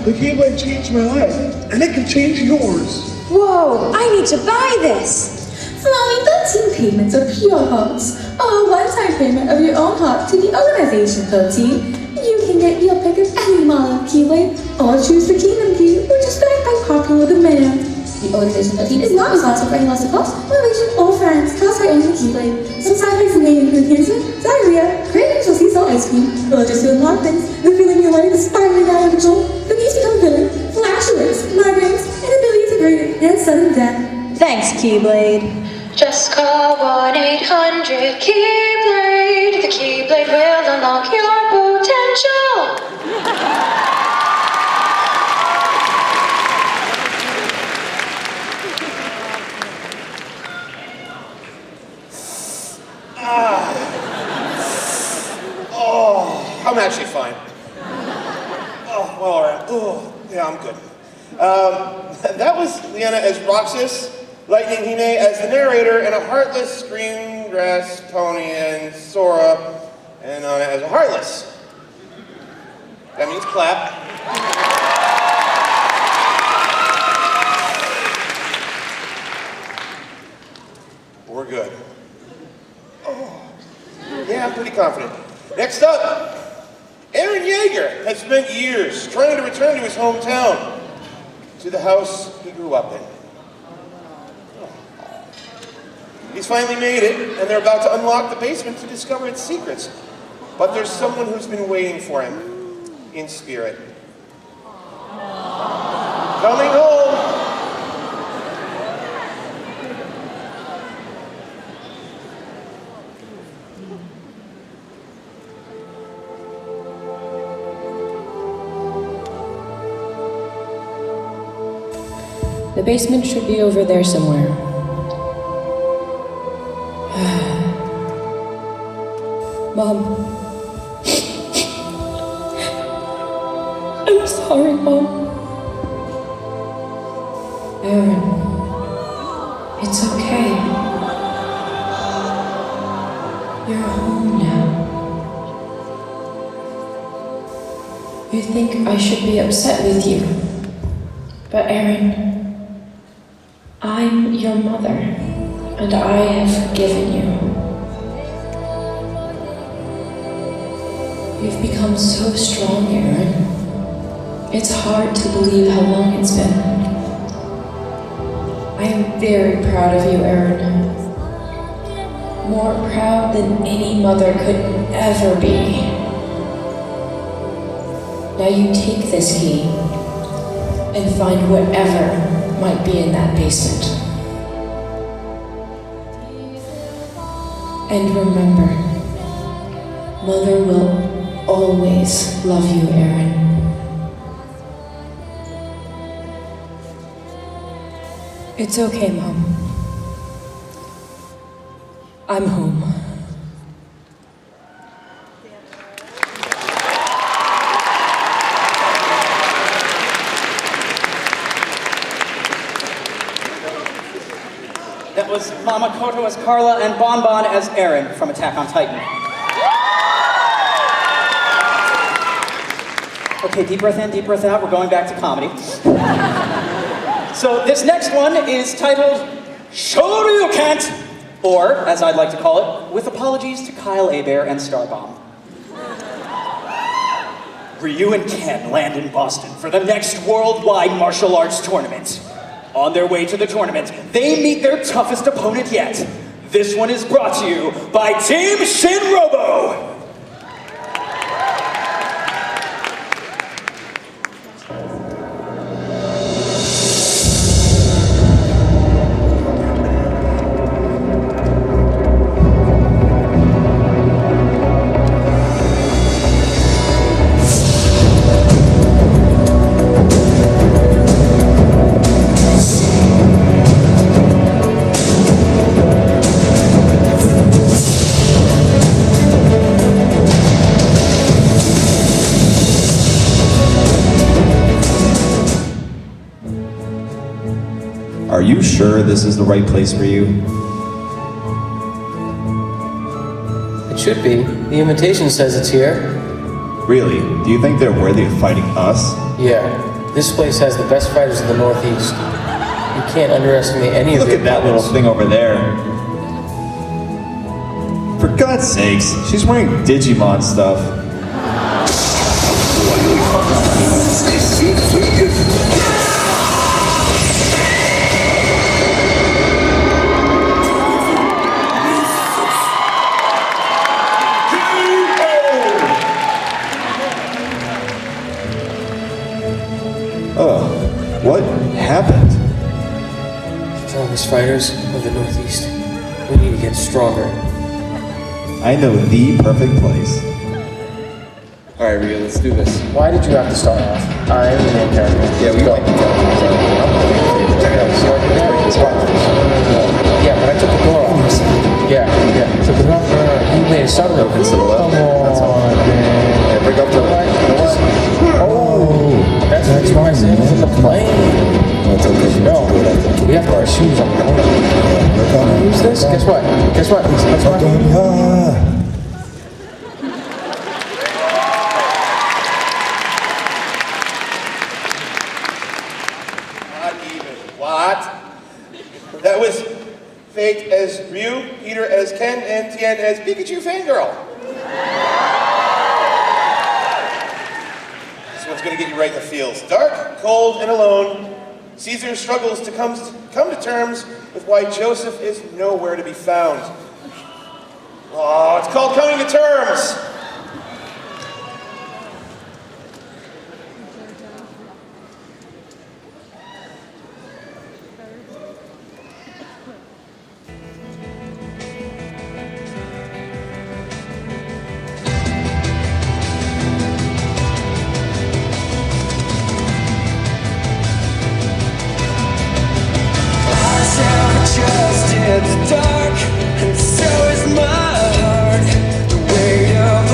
The Keyblade changed my life, and it can change yours. Whoa, I need to buy this! For only 13 payments of pure hearts, or a one-time payment of your own heart to the organization 13, you can get your pick of any model of Keyblade, or choose the Kingdom Key, which is backed by popular demand. The organization 13 is not responsible for any loss of cost, motivation, or friends caused by owning the Keyblade. Some side effects may include cancer, diarrhea, cravings for sea salt ice cream, religious feeling hard things, the feeling your life is spiraling out of control, the need to become villain, flatulence, migraines, inability to breathe, and sudden death. Thanks, Keyblade. Just call 1-800-KEYBLADE. The Keyblade will unlock your potential. I'm actually fine. Oh, well, all right. Oh, yeah, I'm good. That was Leanna as Roxas, Lightning Hime as the narrator, and a Heartless, Greengrass Pony, and Sora, and Anna as a Heartless. That means clap. We're good. Oh, yeah, I'm pretty confident. Next up, Aaron Yeager has spent years trying to return to his hometown, to the house he grew up in. He's finally made it, and they're about to unlock the basement to discover its secrets. But there's someone who's been waiting for him, in spirit. Coming home! The basement should be over there somewhere. Mom. I'm sorry, Mom. Aaron. It's okay. You're home now. You think I should be upset with you. But Aaron, I'm your mother, and I have forgiven you. You've become so strong, Aaron. It's hard to believe how long it's been. I am very proud of you, Aaron. More proud than any mother could ever be. Now you take this key and find whatever might be in that basement. And remember, Mother will always love you, Aaron. It's okay, Mom. I'm home. That was Mama Koto as Carla and Bon Bon as Eren from Attack on Titan. Okay, deep breath in, deep breath out. We're going back to comedy. So this next one is titled Shoryuken, or as I'd like to call it, with apologies to Kyle Abear and Starbomb. Ryu and Ken land in Boston for the next worldwide martial arts tournament. On their way to the tournament, they meet their toughest opponent yet. This one is brought to you by Team Shinrobo. Are you sure this is the right place for you? It should be. The invitation says it's here. Really? Do you think they're worthy of fighting us? Yeah. This place has the best fighters in the Northeast. You can't underestimate any of Look their at that little thing over there. For God's sakes, she's wearing Digimon stuff. What happened? Strongest fighters of the Northeast. We need to get stronger. I know the perfect place. Alright, Ryu, let's do this. Why did you have to start off? I am the main character. Yeah, we might be Check it out. See what I did there? Yeah, but I took the door off. Yeah. Took the door off. You made a sunroof. Opens to the left. Come on, man. Yeah, bring up to the right. Oh! That's why I said it's in the plane. That's okay. No, we have to wear shoes on the plane. Who's this? Guess what? Guess what? Not even. What? That was Fate as Ryu, Peter as Ken, and Tien as Pikachu Fangirl. This one's gonna get you right in the feels. Dark, cold, and alone, Caesar struggles to come to terms with why Joseph is nowhere to be found. Oh, it's called Coming to Terms. Just in the dark, and so is my heart. The weight of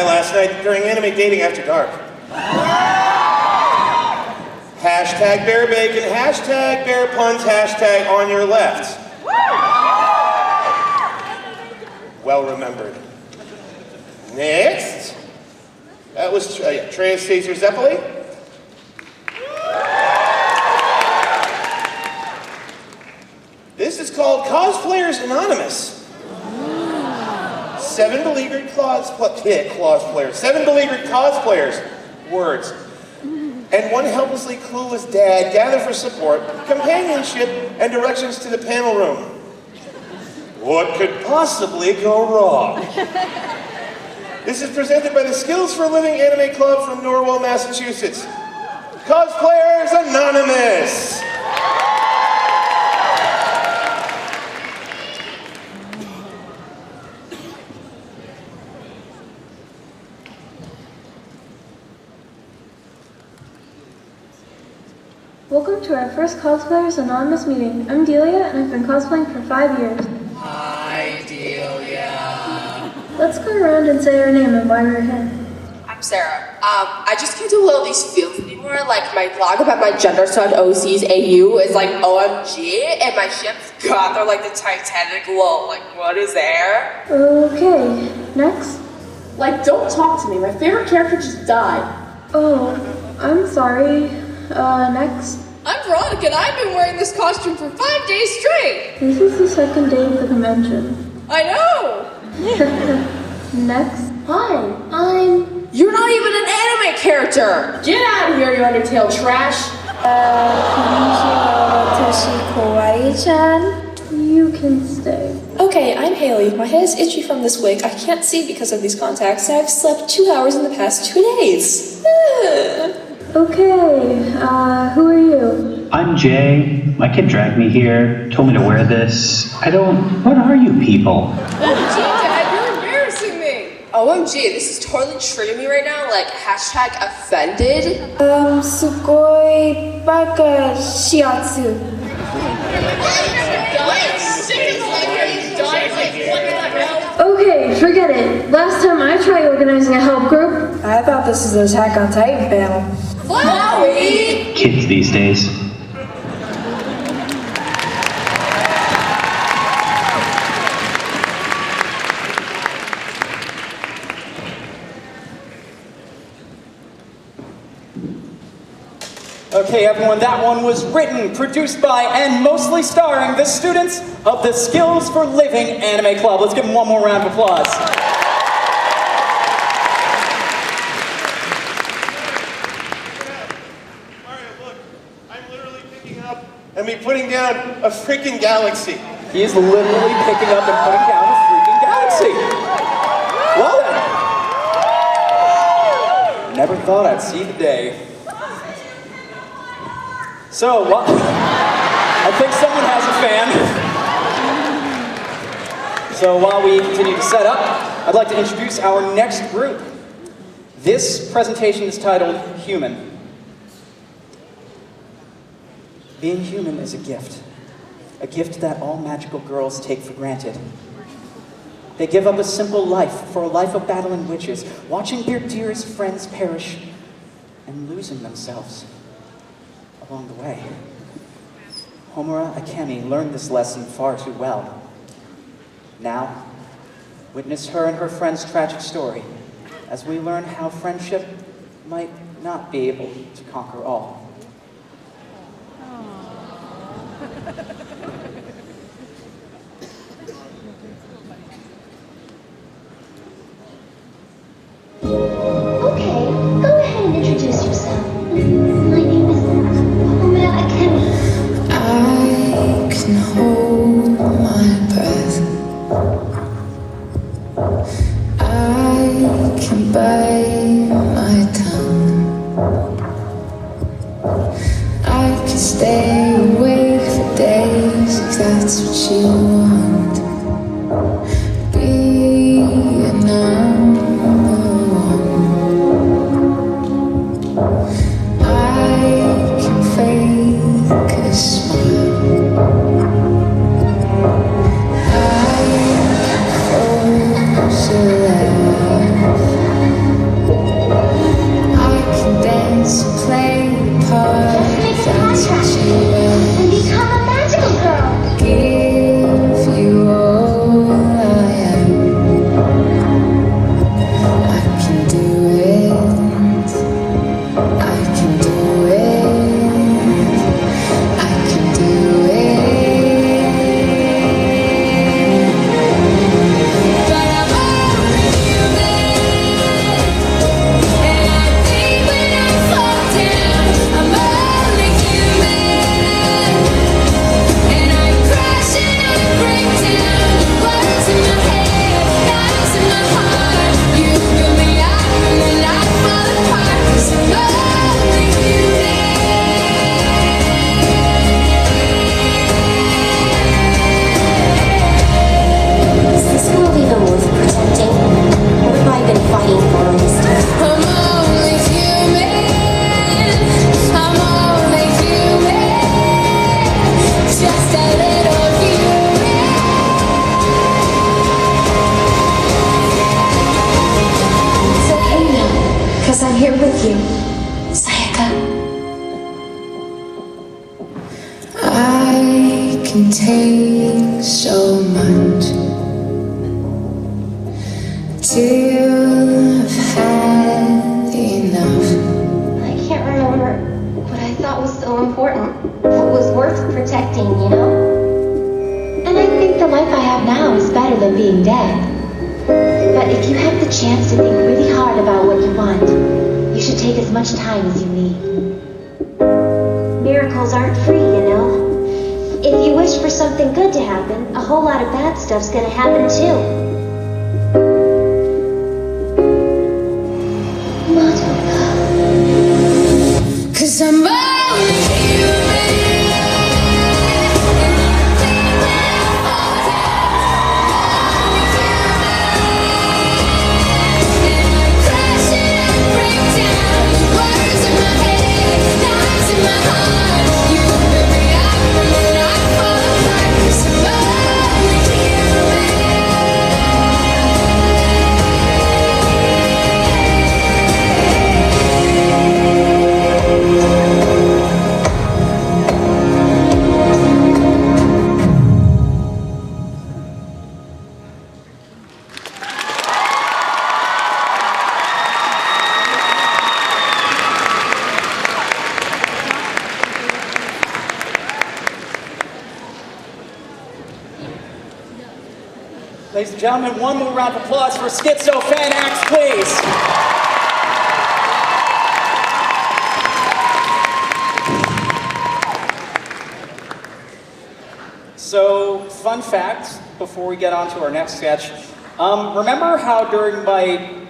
guy last night during Anime Dating After Dark. Hashtag bear bacon, hashtag bear puns, hashtag on your left. Well remembered. Next. That was Trey Caesar Zeppeli. This is called Cosplayers Anonymous. 7 beleaguered cosplayers. 7 beleaguered cosplayers. Words. And one helplessly clueless dad gather for support, companionship, and directions to the panel room. What could possibly go wrong? This is presented by the Skills for a Living Anime Club from Norwell, Massachusetts. Cosplayers Anonymous! Welcome to our first Cosplayers Anonymous meeting. I'm Delia, and I've been cosplaying for 5 years. Hi, Delia. Let's go around and say our name and why we're here. I'm Sarah. I just can't do all these fields anymore. Like, my blog about my gender stuff, OC's AU, is like OMG, and my ships, God, they're like the Titanic. Whoa, like, what is there? Okay, next. Like, don't talk to me. My favorite character just died. Oh, I'm sorry. Next. I'm Veronica, and I've been wearing this costume for 5 days straight. This is the second day of the convention. I know. Next. Hi, I'm... You're not even an anime character! Get out of here, you Undertale trash! You can stay. Okay, I'm Haley. My head is itchy from this wig. I can't see because of these contacts, and I've slept 2 hours in the past 2 days. Okay, who are you? I'm Jay. My kid dragged me here, told me to wear this. What are you people? OMG, Dad, you're embarrassing me. OMG, this is totally triggering me right now, like, hashtag offended. Sugoi baka shiatsu. Okay, forget it. Last time I tried organizing a help group, I thought this was an Attack on Titan panel. Flowey! Kids these days. Okay, everyone, that one was written, produced by, and mostly starring the students of the Skills for Living Anime Club. Let's give them one more round of applause. And me putting down a freaking galaxy. He is literally picking up and putting down a freaking galaxy. Well then. Never thought I'd see the day. So, well, I think someone has a fan. So while we continue to set up, I'd like to introduce our next group. This presentation is titled Human. Being human is a gift that all magical girls take for granted. They give up a simple life for a life of battling witches, watching their dearest friends perish and losing themselves along the way. Homura Akemi learned this lesson far too well. Now, witness her and her friend's tragic story as we learn how friendship might not be able to conquer all. Okay, go ahead and introduce yourself. My name is Homura Akemi. I can hold my breath. I can bite my tongue. I can stay awake for days if that's what you want. Be a number one. I can fake a smile. I can force a laugh. here with you, Sayaka. I can take so much till I've had enough. I can't remember what I thought was so important, what was worth protecting, you know? And I think the life I have now is better than being dead. But if you have the chance to think really hard about what you want, you should take as much time as you need. Miracles aren't free, you know? If you wish for something good to happen, a whole lot of bad stuff's gonna happen too. Cause I'm only human. Ladies and gentlemen, one more round of applause for Schizo Fan Acts, please. So, fun fact, before we get on to our next sketch, remember how during my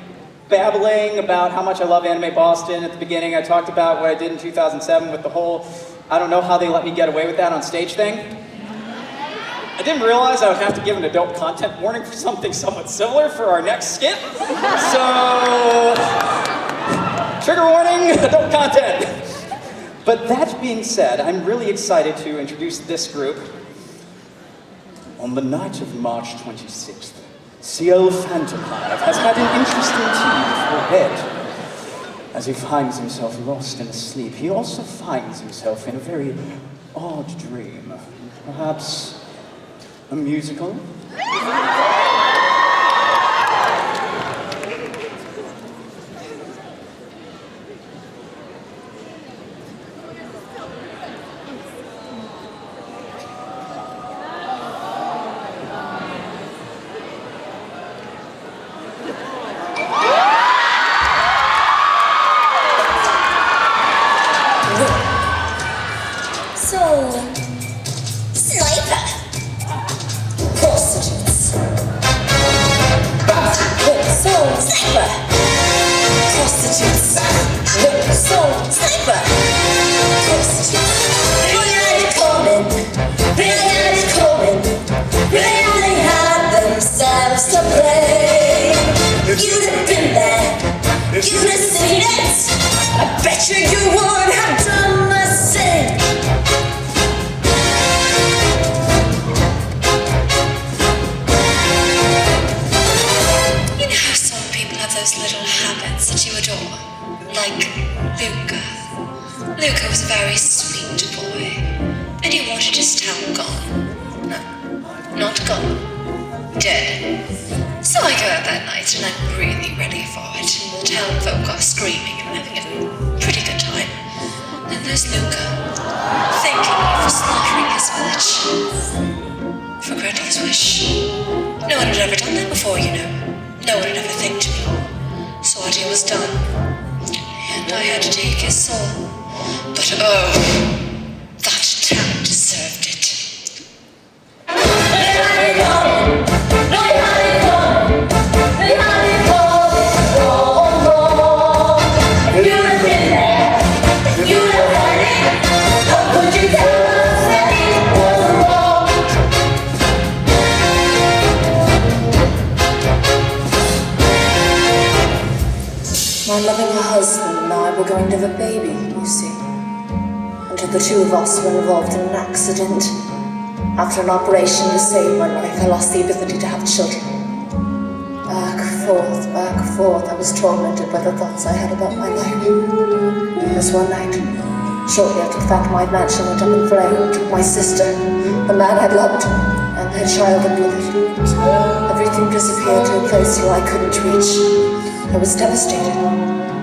babbling about how much I love Anime Boston at the beginning, I talked about what I did in 2007 with the whole, I don't know how they let me get away with that on stage thing? I didn't realize I would have to give an adult content warning for something somewhat similar for our next skit. So, trigger warning, adult content. But that being said, I'm really excited to introduce this group. On the night of March 26th, C.L. Phantomhive has had an interesting tea before bed. As he finds himself lost in a sleep, he also finds himself in a very odd dream. Perhaps a musical? My loving husband and I were going to have a baby, you see. Until the two of us were involved in an accident. After an operation to save my life, I lost the ability to have children. For back and forth, I was tormented by the thoughts I had about my life. This one night, shortly after the Phantomite mansion went up in flame, took my sister, the man I loved, and their child up with it. Everything disappeared to a place where I couldn't reach. I was devastated,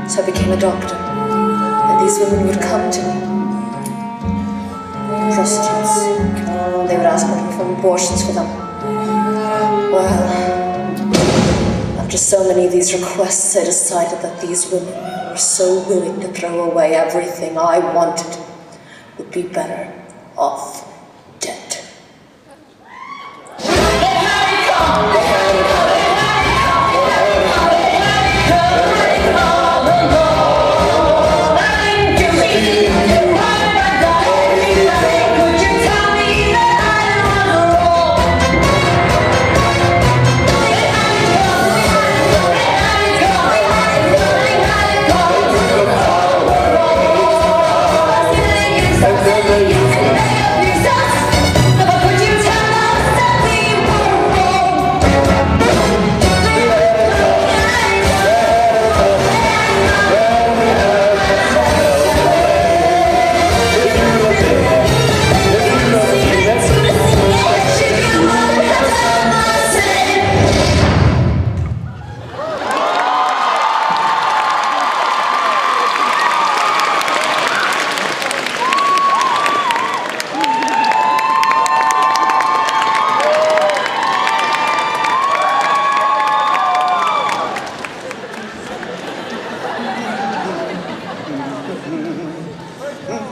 so I became a doctor, and these women would come to me. Prostitutes. They would ask me to perform abortions for them. Well, after so many of these requests, I decided that these women who were so willing to throw away everything I wanted would be better off dead.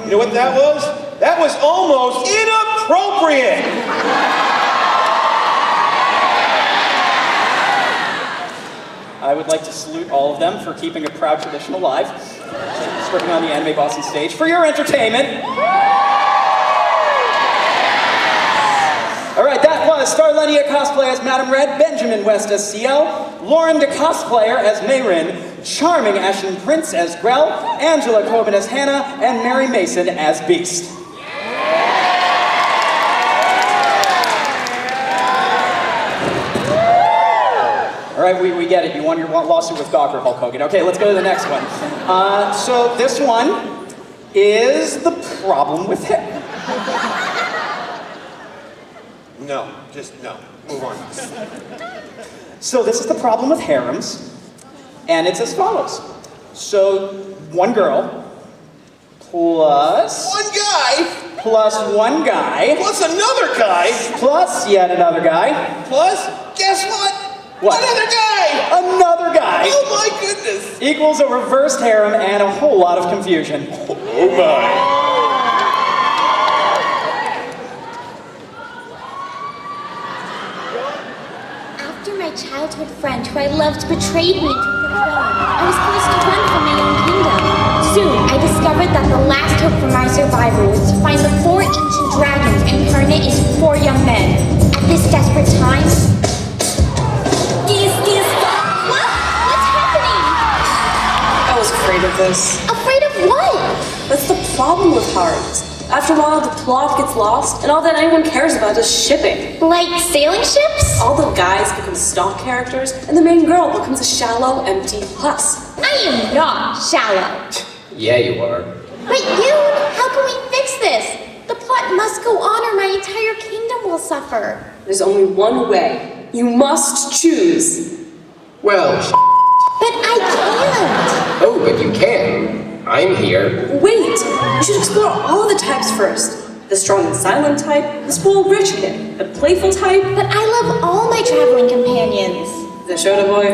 You know what that was? That was almost inappropriate! I would like to salute all of them for keeping a proud tradition alive, stripping on the Anime Boston stage for your entertainment. All right, that was Starlenia cosplayer as Madame Red, Benjamin West as CL, Lauren de cosplayer as Mayrin, Charming Ashen Prince as Grell, Angela Coben as Hannah, and Mary Mason as Beast. All right, we get it. You won your lawsuit with Gawker, Hulk Hogan. Okay, let's go to the next one. So this one is the problem with him. No, just no. Move on. So this is the problem with harems, and it's as follows. So one girl plus... One guy? Plus one guy. Plus another guy? Plus yet another guy. Plus, guess what? What? Another guy! Another guy! Oh my goodness! Equals a reversed harem and a whole lot of confusion. Oh my. After my childhood friend who I loved betrayed me and took the throne, I was forced to run from my own kingdom. Soon, I discovered that the last hope for my survival was to find the 4 ancient dragons incarnate as 4 young men. At this desperate time... What? What's happening? I was afraid of this. Afraid of what? That's the problem with harems. After a while, the plot gets lost, and all that anyone cares about is shipping. Like sailing ships? All the guys become stock characters, and the main girl becomes a shallow, empty husk. I am not shallow. Yeah, you are. But Yoon, how can we fix this? The plot must go on or my entire kingdom will suffer. There's only one way. You must choose. Well, But I can't. oh, but you can. I'm here. Wait! You should explore all the types first. The strong and silent type, the spoiled rich kid, the playful type. But I love all my traveling companions. The Shota boy.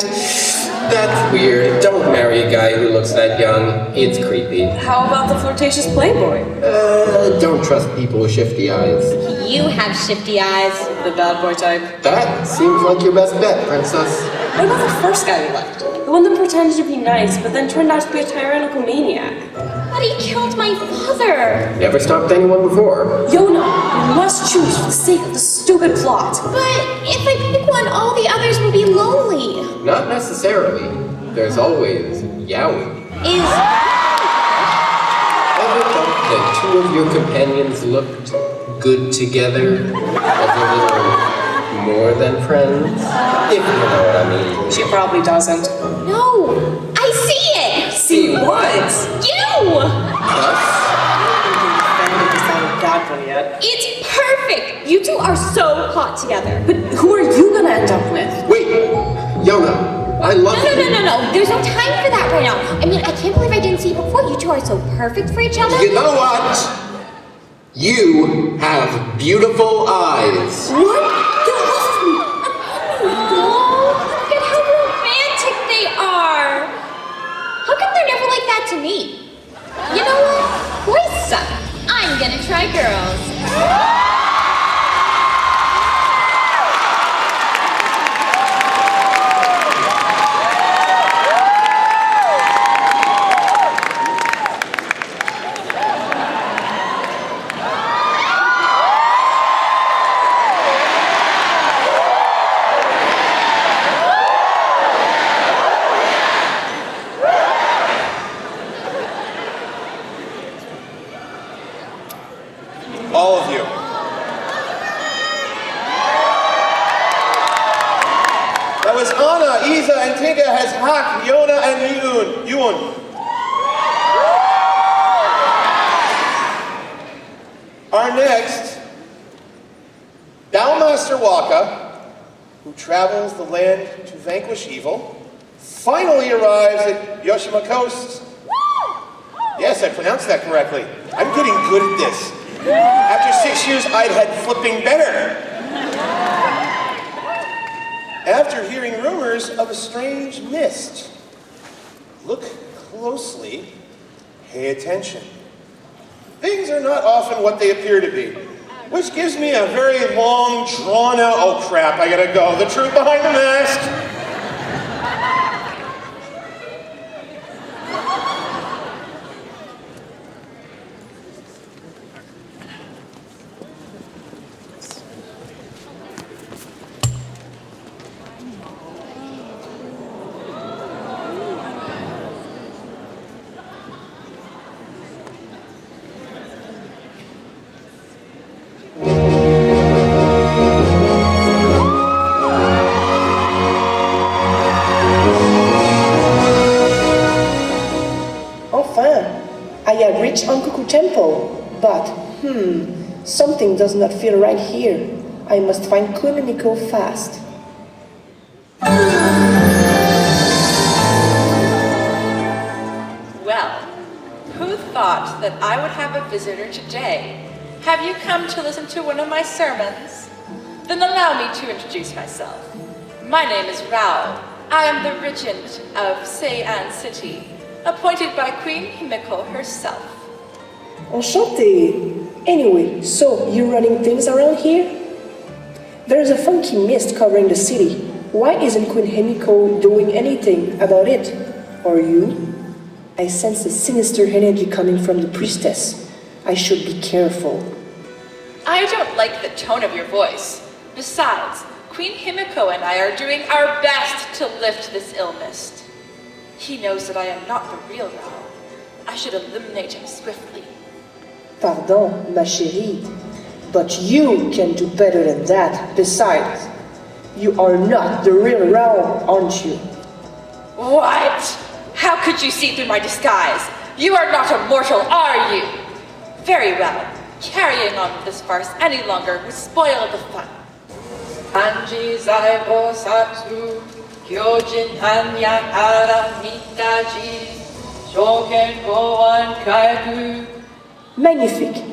That's weird. Don't marry a guy who looks that young. It's creepy. How about the flirtatious playboy? Don't trust people with shifty eyes. You have shifty eyes. The bad boy type. That seems like your best bet, princess. What about the first guy we left? The one that pretended to be nice, but then turned out to be a tyrannical maniac. But he killed my father. Never stopped anyone before. Yona, you must choose for the sake of the stupid plot. But if I pick one, all the others will be lonely. Not necessarily. There's always Yowie. Ever thought that 2 of your companions looked good together as a little more than friends? If you know what I mean. She probably doesn't. No, I see it. See what? You. Us? That one yet. It's perfect. You two are so hot together. But who are you gonna end up with? Wait, Yona, I love you. No. There's no time for that right now. I mean, I can't believe I didn't see it before. You two are so perfect for each other. You know what? You have beautiful eyes. What? Get off of me! Oh, look at how romantic they are. How come they're never like that to me? You know what? Boys suck. I'm gonna try girls. All of you. That was Anna, Isa, and Tinka has Hak, Yona, and Yoon. Our next, Master Waka, who travels the land to vanquish evil, finally arrives at Yoshima Coast. Yes, I pronounced that correctly. I'm getting good at this. After 6 years, I'd had flipping better. After hearing rumors of a strange mist, look closely, pay attention. Things are not often what they appear to be, which gives me a very long, drawn-out, oh crap, I gotta go. The truth behind the mask. I have reached Ankuku Temple, but, something does not feel right here. I must find Kun and Nico fast. Well, who thought that I would have a visitor today? Have you come to listen to one of my sermons? Then allow me to introduce myself. My name is Rao. I am the regent of Seian City, appointed by Queen Himiko herself. Enchanté! Anyway, so you're running things around here? There's a funky mist covering the city. Why isn't Queen Himiko doing anything about it? Or you? I sense a sinister energy coming from the priestess. I should be careful. I don't like the tone of your voice. Besides, Queen Himiko and I are doing our best to lift this ill mist. He knows that I am not the real Rao. I should eliminate him swiftly. Pardon, ma chérie, but you can do better than that. Besides, you are not the real Rao, aren't you? What? How could you see through my disguise? You are not a mortal, are you? Very well. Carrying on with this farce any longer would spoil the fun. Anji zaibo satsu, kyojin hanyang ara mitaji, shoken goan kaiku. Magnifique!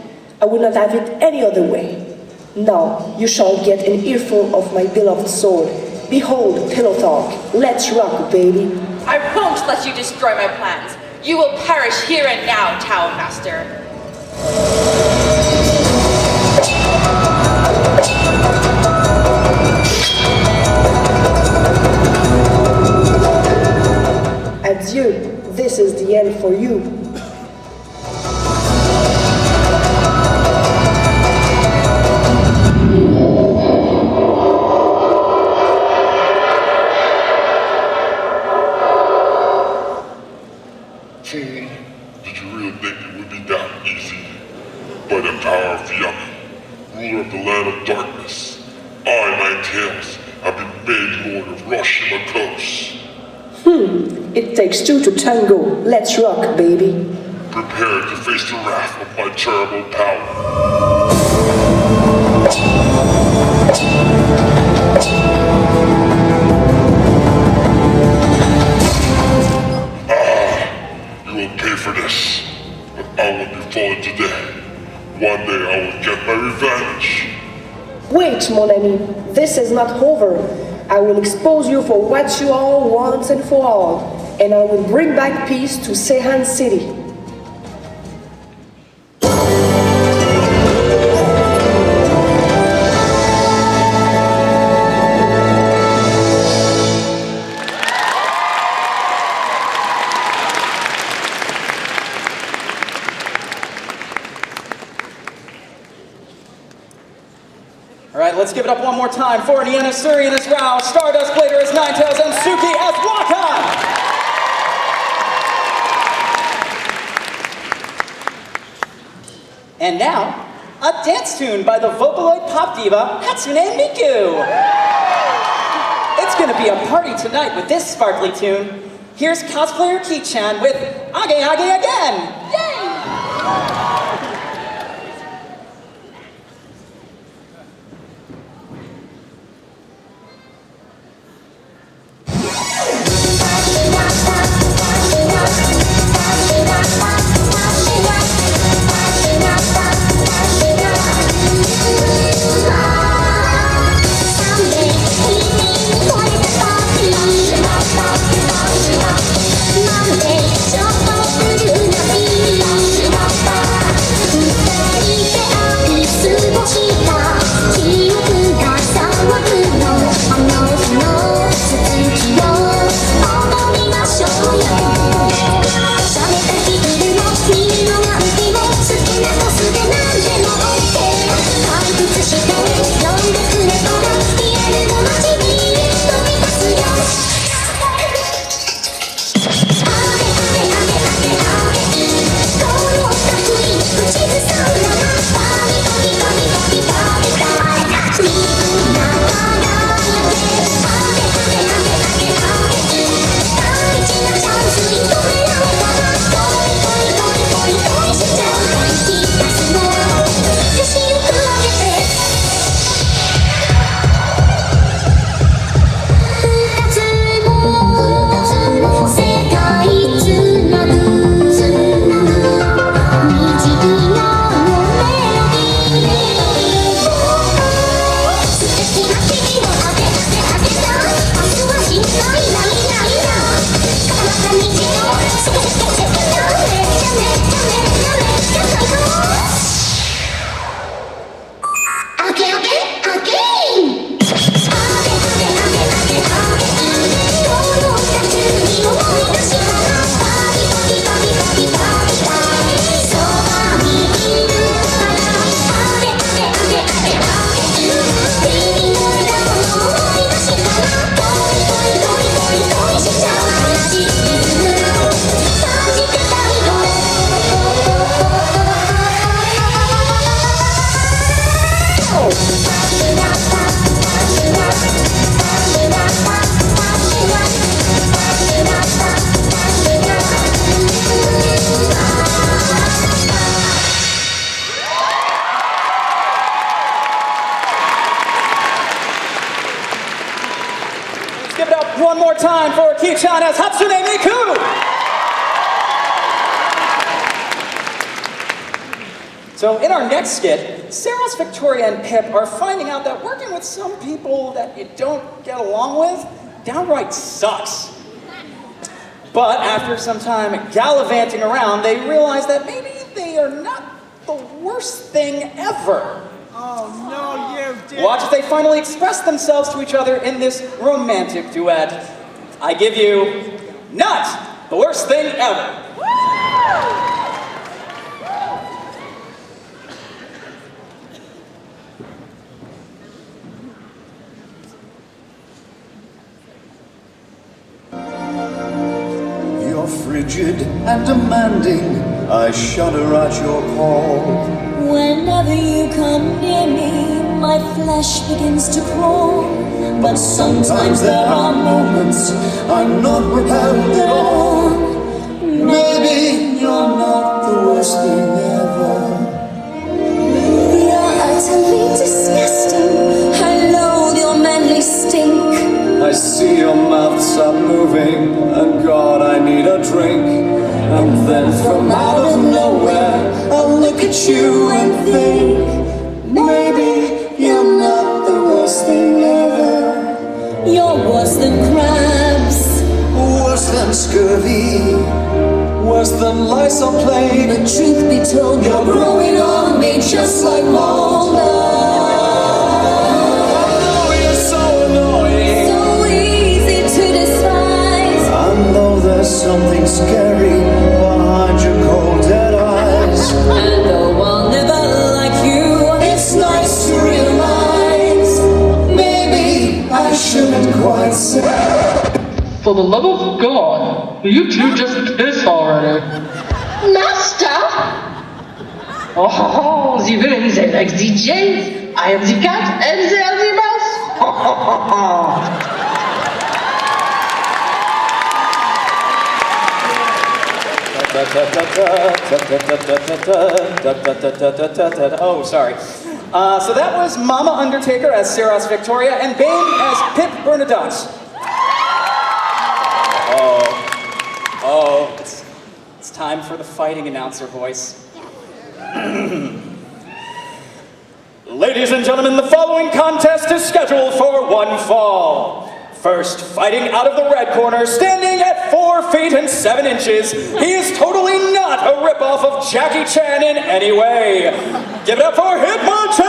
I would not have it any other way. Now you shall get an earful of my beloved sword. Behold, pillow talk. Let's rock, baby. I won't let you destroy my plans. You will perish here and now, Tao Master. Adieu. This is the end for you. Fool, did you really think it would be that easy? By the power of Yummy, ruler of the land of darkness, I, my tails, have been made Lord of Roshima Coast. It takes two to tango. Let's rock, baby. Prepare to face the wrath of my terrible power. You will pay for this, but I will be fallen today. One day I will get my revenge. Wait, mon ami. This is not over. I will expose you for what you all once and for all, and I will bring back peace to Sehan City. All right, let's give it up one more time for Niana Suri as Rao, Stardust Blader as Ninetales, and Suki as Waka! And now, a dance tune by the Vocaloid pop diva Hatsune Miku. It's gonna be a party tonight with this sparkly tune. Here's cosplayer Ki-chan with Age Age Again! Yay! One more time for Ki-chan as Hatsune Miku! So in our next skit, Saros, Victoria, and Pip are finding out that working with some people that you don't get along with downright sucks. But after some time gallivanting around, they realize that maybe they are not the worst thing ever. Oh no, you did. Watch as they finally express themselves to each other in this romantic duet. I give you not the worst thing ever. You're frigid and demanding, I shudder at your call. Whenever you come near me, my flesh begins to crawl. But sometimes there are moments I'm not repelled at all. Maybe you're not the worst thing ever. You're utterly disgusting. I loathe your manly stink. I see your mouth stop moving, and God, I need a drink. And then from out of nowhere, I'll look at you and think, maybe you're not the worst thing ever. You're worse than crabs, worse than scurvy, worse than lice or plague. But truth be told, you're growing on me just like Mulder. Something scary behind your cold dead eyes. And though I'll never like you, it's nice to realize maybe I shouldn't quite say. For the love of God, will you two just kiss already? Master? Oh, the villains are like the jade. I am the cat and they are the mouse. Oh, sorry. So that was Mama Undertaker as Saros Victoria and Bane as Pip Bernadotte. Oh, it's time for the fighting announcer voice. Ladies and gentlemen, the following contest is scheduled for one fall. First, fighting out of the red corner, standing at 4 feet and 7 inches, he is totally not a ripoff of Jackie Chan in any way. Give it up for Hitmonchan!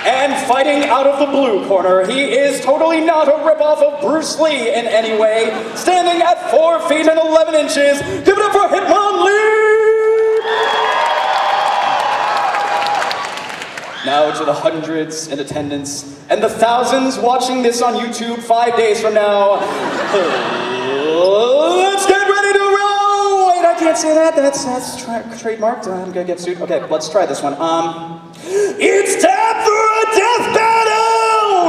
And fighting out of the blue corner, he is totally not a ripoff of Bruce Lee in any way, standing at 4 feet and 11 inches. Give it up for Hitmonlee! Now to the hundreds in attendance and the thousands watching this on YouTube 5 days from now. Let's get ready to roll! Wait, I can't say that. That's trademarked. I'm gonna get sued. Okay, let's try this one. It's time for a death battle!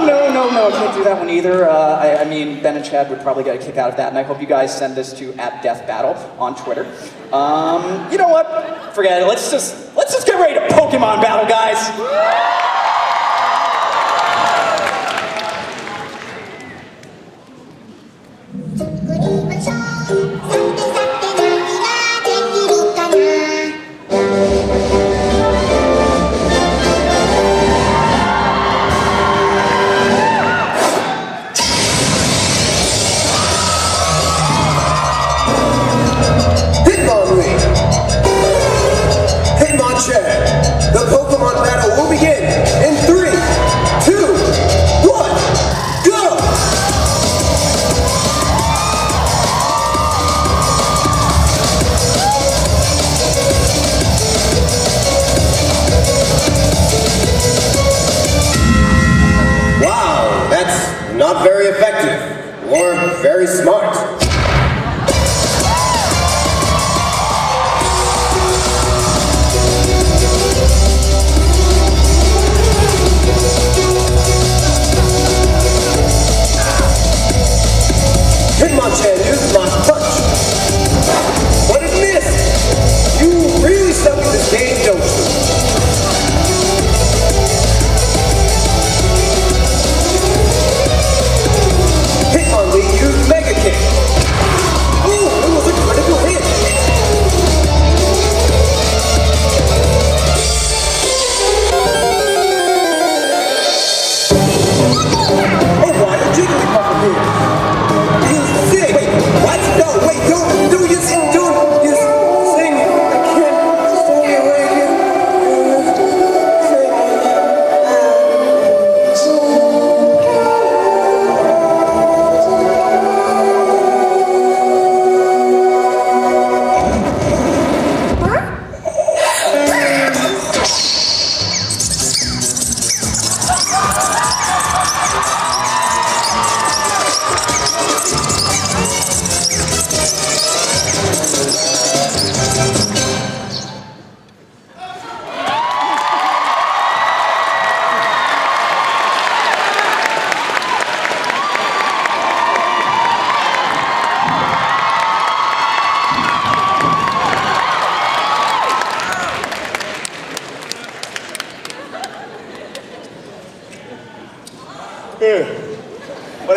No, I can't do that one either. I mean, Ben and Chad would probably get a kick out of that, and I hope you guys send this to @deathbattle on Twitter. You know what? Forget it. Let's just get ready to Pokemon battle, guys. The Pokemon battle will begin in 3, 2, 1, go! Wow, that's not very effective, or very smart. Hitmonchan used my punch, but it missed. You really suck at this game, don't you? Hitmonlee used Mega Kick,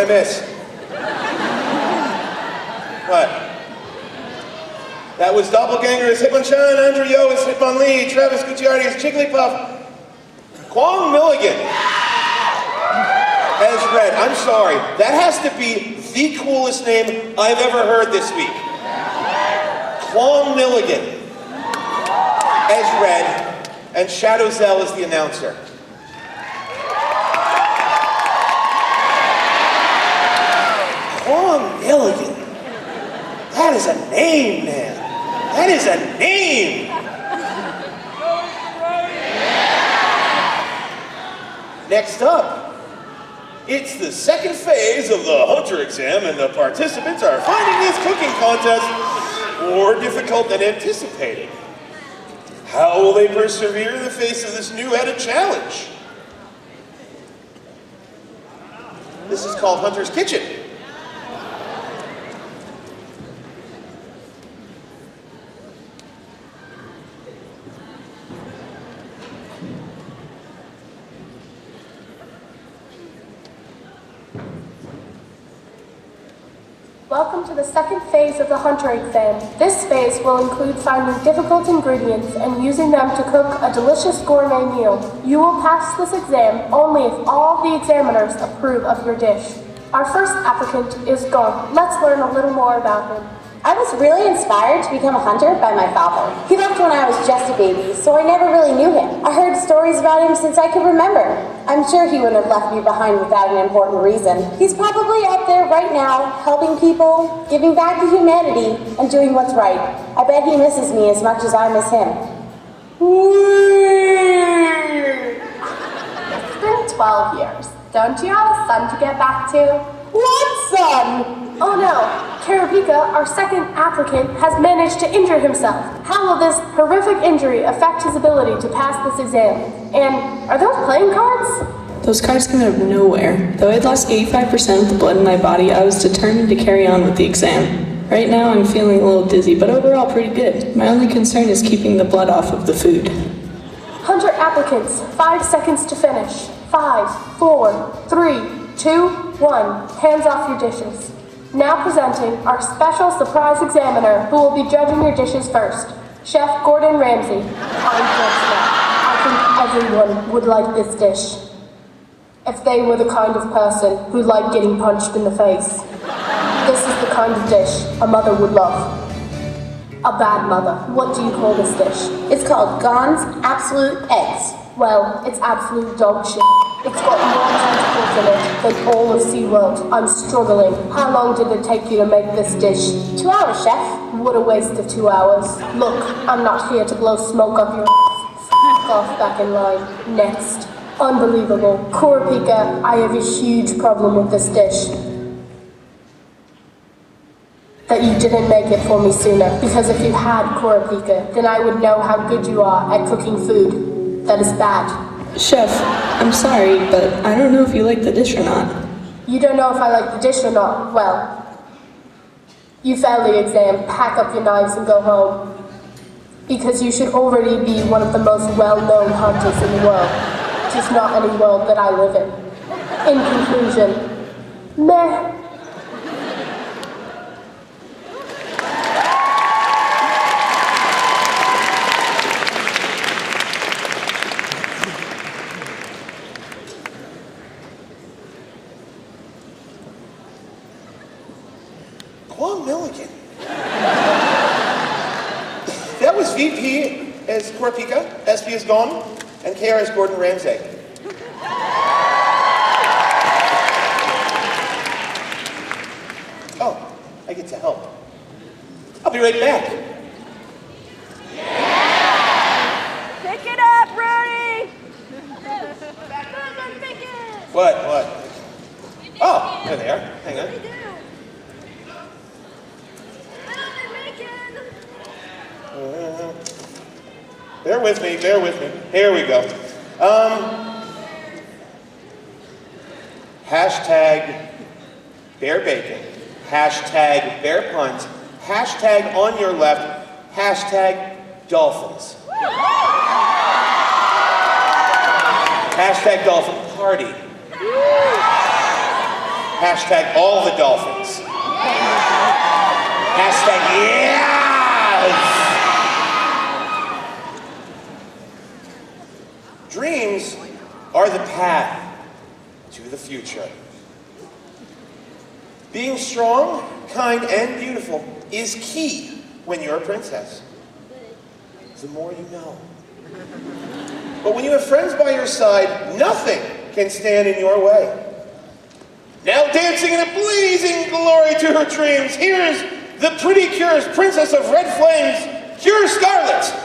miss? What? That was Doppelganger as Hitmonchan, Andrew Yo as Hitmonlee, Travis Gutierrez as Jigglypuff, Kwong Milligan as Red. I'm sorry, that has to be the coolest name I've ever heard this week. Kwong Milligan as Red, and Shadow Zell as the announcer. Kwong Milligan. That is a name, man. That is a name. Next up, it's the second phase of the Hunter exam, and the participants are finding this cooking contest more difficult than anticipated. How will they persevere in the face of this new added challenge? This is called Hunter's Kitchen. Welcome to the second phase of the Hunter exam. This phase will include finding difficult ingredients and using them to cook a delicious gourmet meal. You will pass this exam only if all the examiners approve of your dish. Our first applicant is Gon. Let's learn a little more about him. I was really inspired to become a hunter by my father. He left when I was just a baby, so I never really knew him. I heard stories about him since I could remember. I'm sure he wouldn't have left me behind without an important reason. He's probably out there right now, helping people, giving back to humanity, and doing what's right. I bet he misses me as much as I miss him. It's been 12 years. Don't you have a son to get back to? What son? Oh no, Karapika, our second applicant, has managed to injure himself. How will this horrific injury affect his ability to pass this exam? And are those playing cards? Those cards came out of nowhere. Though I'd lost 85% of the blood in my body, I was determined to carry on with the exam. Right now I'm feeling a little dizzy, but overall pretty good. My only concern is keeping the blood off of the food. Hunter applicants, 5 seconds to finish. 5, 4, 3, 2, 1. Hands off your dishes. Now presenting our special surprise examiner who will be judging your dishes first, Chef Gordon Ramsay. I think everyone would like this dish. If they were the kind of person who liked getting punched in the face. This is the kind of dish a mother would love. A bad mother. What do you call this dish? It's called Gon's Absolute Eggs. Well, it's absolute dog shit. It's got more tentacles in it than all of SeaWorld. I'm struggling. How long did it take you to make this dish? 2 hours, chef. What a waste of 2 hours. Look, I'm not here to blow smoke up your ass. Fuck off back in line. Next. Unbelievable. Kurapika, I have a huge problem with this dish. That you didn't make it for me sooner. Because if you had Kurapika, then I would know how good you are at cooking food. That is bad. Chef, I'm sorry, but I don't know if you like the dish or not. You don't know if I like the dish or not? Well, you failed the exam. Pack up your knives and go home. Because you should already be one of the most well-known hunters in the world. Just not any world that I live in. In conclusion, meh. Kwong Milligan. That was VP as Kurapika, SP is Gon, and KR as Gordon Ramsay. Oh, I get to help. I'll be right back. Pick it up, Brody! What? Oh, there they are. Hang on. Bear with me. Here we go. Hashtag bear bacon. Hashtag bear puns. Hashtag on your left. Hashtag dolphins. Hashtag dolphin party. Hashtag all the dolphins. Hashtag yes! Dreams are the path to the future. Being strong, kind, and beautiful is key when you're a princess. The more you know. But when you have friends by your side, nothing can stand in your way. Now dancing in a blazing glory to her dreams, here's the Pretty Cure's Princess of Red Flames, Cure Scarlet.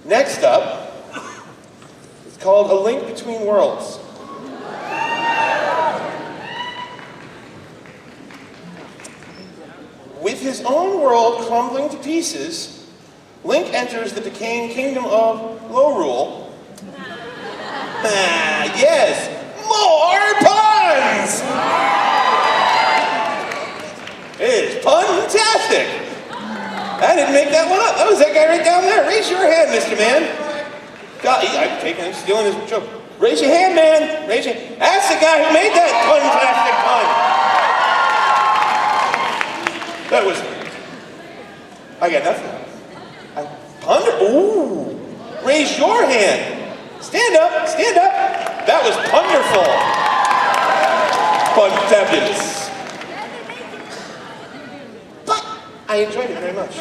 Next up, it's called A Link Between Worlds. With his own world crumbling to pieces, Link enters the decaying kingdom of Lorule. Yes, more puns! It is pun-tastic! I didn't make that one up. That was that guy right down there. Raise your hand, Mr. Man. God, I'm stealing his joke. Raise your hand, man. Raise your hand. That's the guy who made that pun-tastic pun. That was... I got nothing. Ooh. Raise your hand. Stand up. Stand up. That was wonderful. Fun-fabulous. But I enjoyed it very much.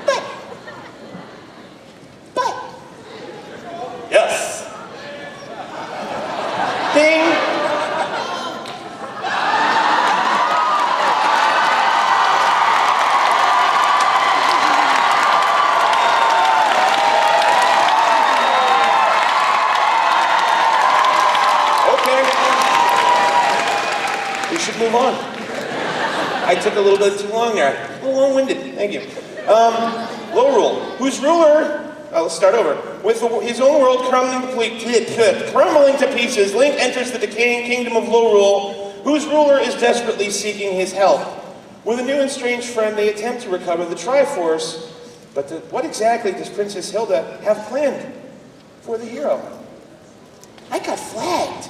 But. Yes. Ding. Move on. I took a little bit too long there. A little long-winded. Thank you. Lorule, whose ruler... let's start over. With his own world crumbling to pieces, Link enters the decaying kingdom of Lorule, whose ruler is desperately seeking his help. With a new and strange friend, they attempt to recover the Triforce. But what exactly does Princess Hilda have planned for the hero? I got flagged.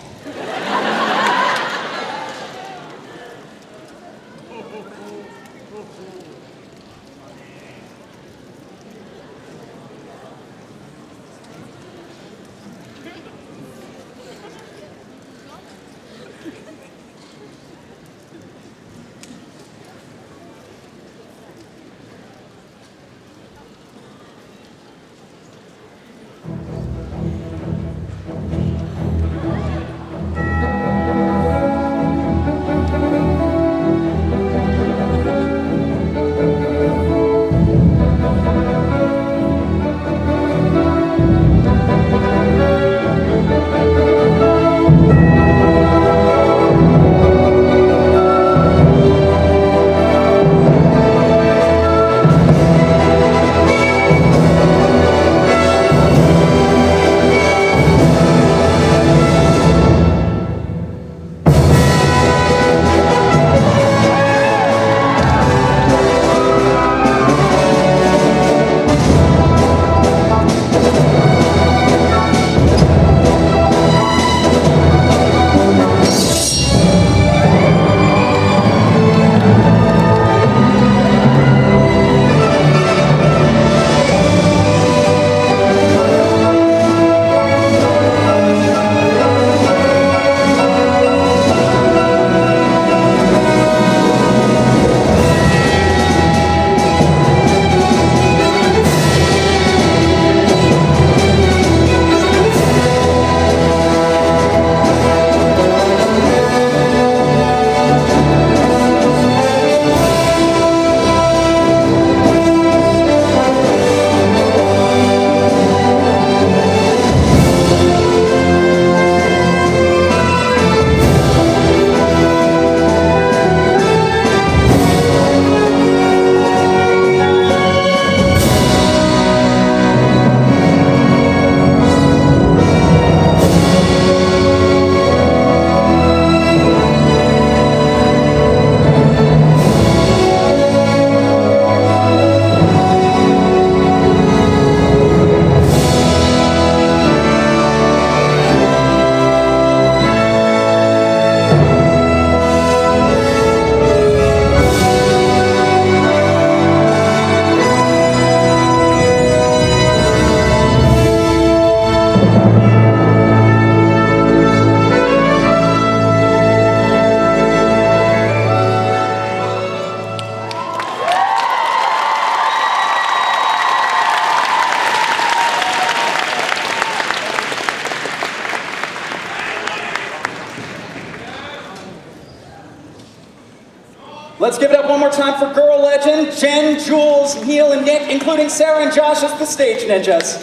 Let's give it up one more time for girl legend, Jen, Jules, Neil, and Nick, including Sarah and Josh as the stage ninjas.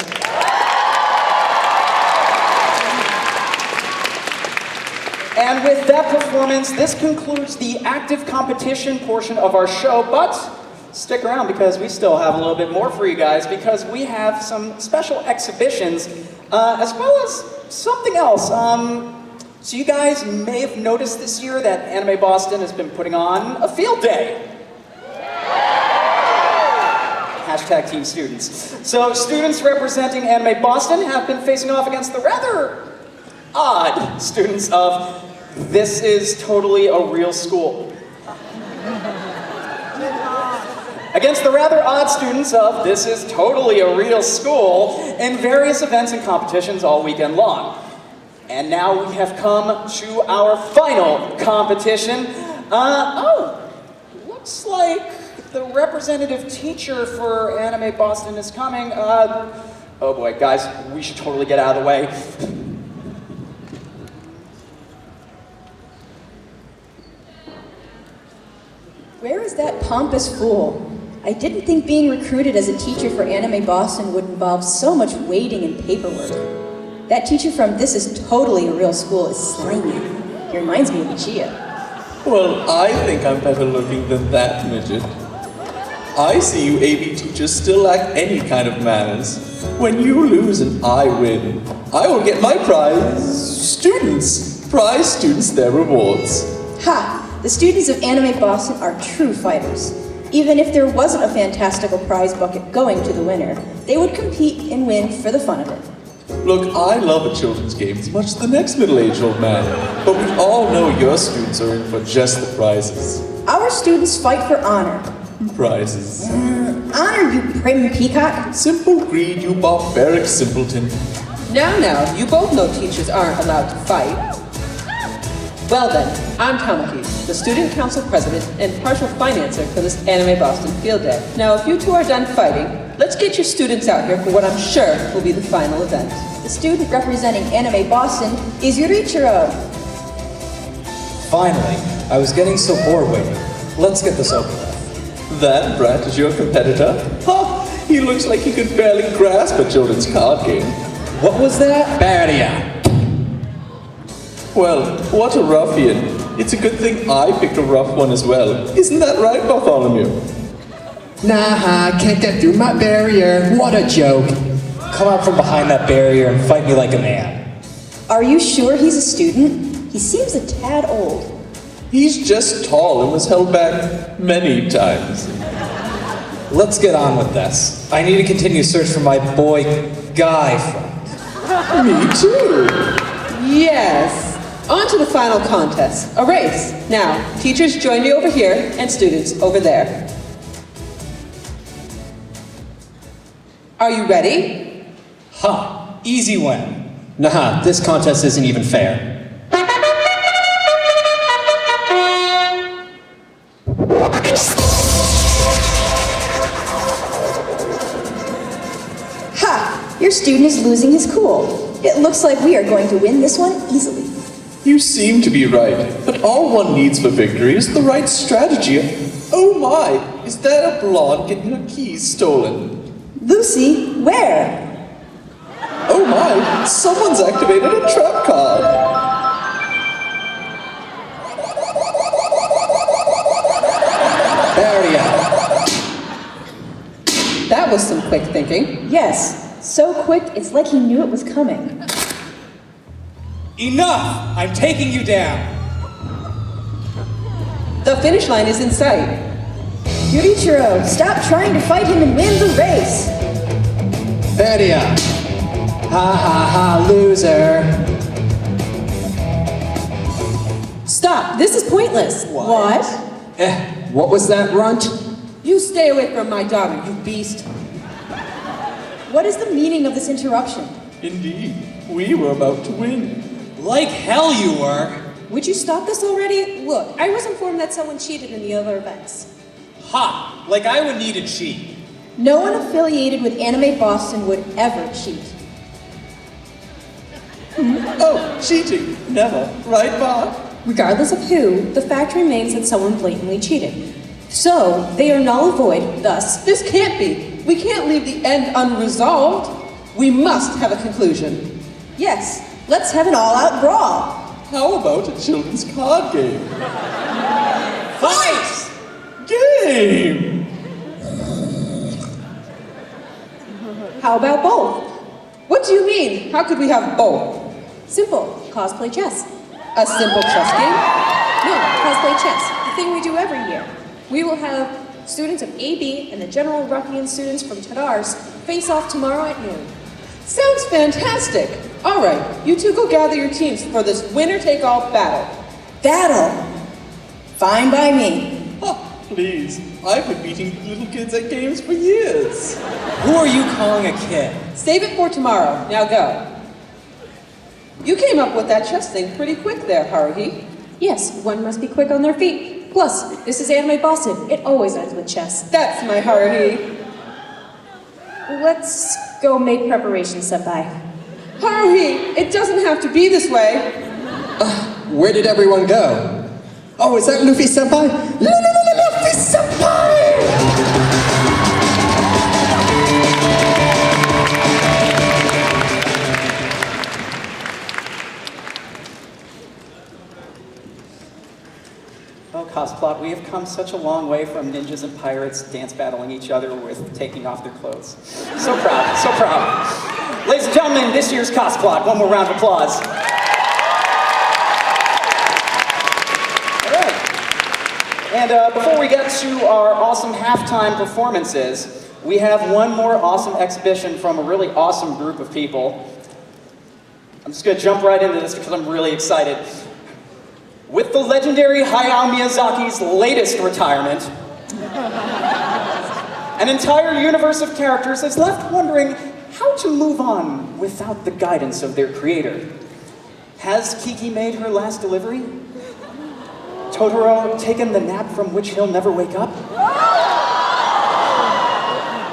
And with that performance, this concludes the active competition portion of our show, but stick around because we still have a little bit more for you guys because we have some special exhibitions as well as something else. So you guys may have noticed this year that Anime Boston has been putting on a field day. Hashtag Team Students. So students representing Anime Boston have been facing off against the rather odd students of This Is Totally a Real School. Against the rather odd students of This Is Totally a Real School in various events and competitions all weekend long. And now we have come to our final competition. Looks like the representative teacher for Anime Boston is coming. Oh boy, guys, we should totally get out of the way. Where is that pompous fool? I didn't think being recruited as a teacher for Anime Boston would involve so much waiting and paperwork. That teacher from This Is Totally a Real School is slimy. He reminds me of Ichiya. Well, I think I'm better looking than that, midget. I see you AV teachers still lack any kind of manners. When you lose and I win, I will get my prize students. Prize students their rewards. Ha! The students of Anime Boston are true fighters. Even if there wasn't a fantastical prize bucket going to the winner, they would compete and win for the fun of it. Look, I love a children's game as much as the next middle-aged old man, but we all know your students are in for just the prizes. Our students fight for honor. Prizes. Honor, you prim peacock. Simple greed, you barbaric simpleton. Now, you both know teachers aren't allowed to fight. Well then, I'm Tamaki, the student council president and partial financer for this Anime Boston field day. Now, if you two are done fighting, let's get your students out here for what I'm sure will be the final event. The student representing Anime Boston is Yurichiro. Finally, I was getting so bored waiting. Let's get this over with. That brat is your competitor? Ha! He looks like he could barely grasp a children's card game. What was that? Barrier. Well, what a ruffian. It's a good thing I picked a rough one as well. Isn't that right, Bartholomew? Nah, can't get through my barrier. What a joke. Come out from behind that barrier and fight me like a man. Are you sure he's a student? He seems a tad old. He's just tall and was held back many times. Let's get on with this. I need to continue search for my boy guy friend. Me too. Yes. On to the final contest, a race. Now, teachers join me over here and students over there. Are you ready? Huh, easy win. Nah, this contest isn't even fair. Ha! Your student is losing his cool. It looks like we are going to win this one easily. You seem to be right, but all one needs for victory is the right strategy. Oh my, is that a blonde getting her keys stolen? Lucy, where? Oh my, someone's activated a trap card. Barrier. That was some quick thinking. Yes, so quick it's like he knew it was coming. Enough! I'm taking you down. The finish line is in sight. Yurichiro, stop trying to fight him and win the race. Barrier. Ha ha ha, loser. Stop, this is pointless. What? What was that, runt? You stay away from my daughter, you beast. What is the meaning of this interruption? Indeed, we were about to win. Like hell you were. Would you stop this already? Look, I was informed that someone cheated in the other events. Ha! Like I would need to cheat. No one affiliated with Anime Boston would ever cheat. Oh, cheating. Never. Right, Bob? Regardless of who, the fact remains that someone blatantly cheated. So, they are null and void, thus... This can't be. We can't leave the end unresolved. We must have a conclusion. Yes, let's have an all-out brawl. How about a children's card game? Fight! Game! How about both? What do you mean? How could we have both? Simple. Cosplay chess. A simple chess game? No, cosplay chess. The thing we do every year. We will have students of AB and the General Ruffian students from Tadars face off tomorrow at noon. Sounds fantastic. All right, you two go gather your teams for this winner-take-all battle. Battle? Fine by me. Oh, please. I've been beating little kids at games for years. Who are you calling a kid? Save it for tomorrow. Now go. You came up with that chess thing pretty quick there, Haruhi. Yes, one must be quick on their feet. Plus, this is Anime Boston. It always ends with chess. That's my Haruhi. Let's go make preparations, Senpai. Haruhi, it doesn't have to be this way. Where did everyone go? Oh, is that Luffy Senpai? Luffy Senpai! Oh, Cosplot, we have come such a long way from ninjas and pirates dance battling each other with taking off their clothes. So proud, so proud. Ladies and gentlemen, this year's Cosplot. One more round of applause. All right. And before we get to our awesome halftime performances, we have one more awesome exhibition from a really awesome group of people. I'm just going to jump right into this because I'm really excited. With the legendary Hayao Miyazaki's latest retirement, an entire universe of characters is left wondering how to move on without the guidance of their creator. Has Kiki made her last delivery? Totoro taken the nap from which he'll never wake up?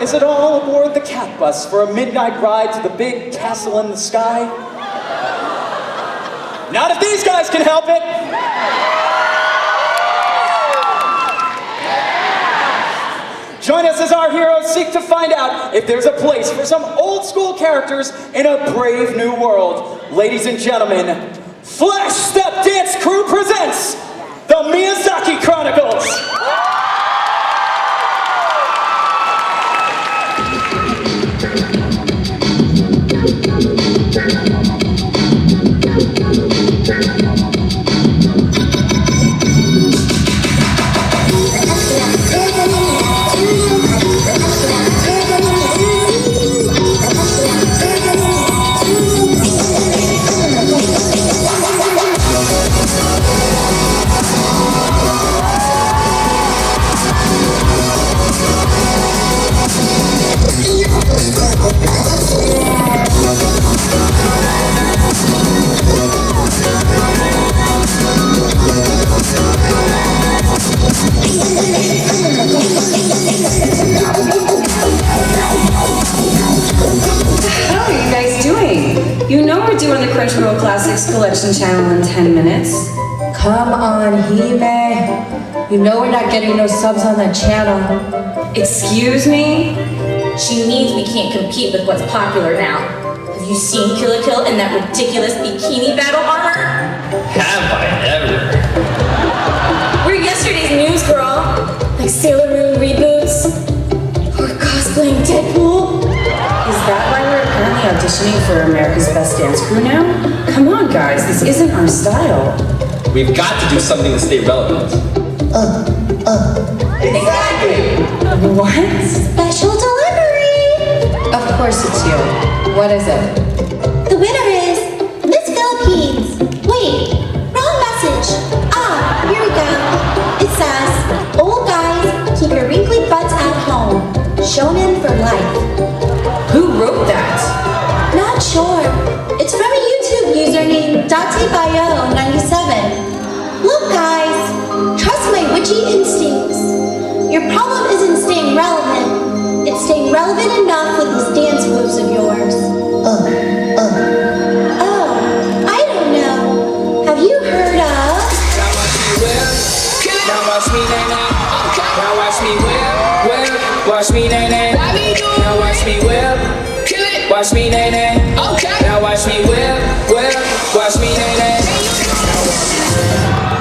Is it all aboard the cat bus for a midnight ride to the big castle in the sky? Not if these guys can help it! Join us as our heroes seek to find out if there's a place for some old school characters in a brave new world. Ladies and gentlemen, Flash Step Dance Crew presents the Miyazaki Chronicles! How are you guys doing? You know we're doing the Crunchyroll Classics Collection channel in 10 minutes. Come on, Hime. You know we're not getting no subs on that channel. Excuse me? She means we can't compete with what's popular now. Have you seen Kill la Kill in that ridiculous bikini battle armor? Have I ever? We're yesterday's news, girl. Like Sailor Moon reboots. Or cosplaying Deadpool. Is that why we're apparently auditioning for America's Best Dance Crew now? Come on, guys, this isn't our style. We've got to do something to stay relevant. Exactly! What? Special delivery! Of course it's you. What is it? The winner is Miss Philippines. Wait, wrong message. Ah, here we go. It says, old guys, keep your wrinkly butts at home. Shonen for life. Who wrote that? Not sure. It's from a YouTube user named DateBio97. Look guys, trust my witchy instincts. Your problem isn't staying relevant. It's staying relevant enough with these dance moves of yours. Oh, I don't know. Have you heard of nay nay. Now watch me whip, watch me nay nay. Now watch me whip, watch me nay nay. Now watch me whip, watch me nay nay.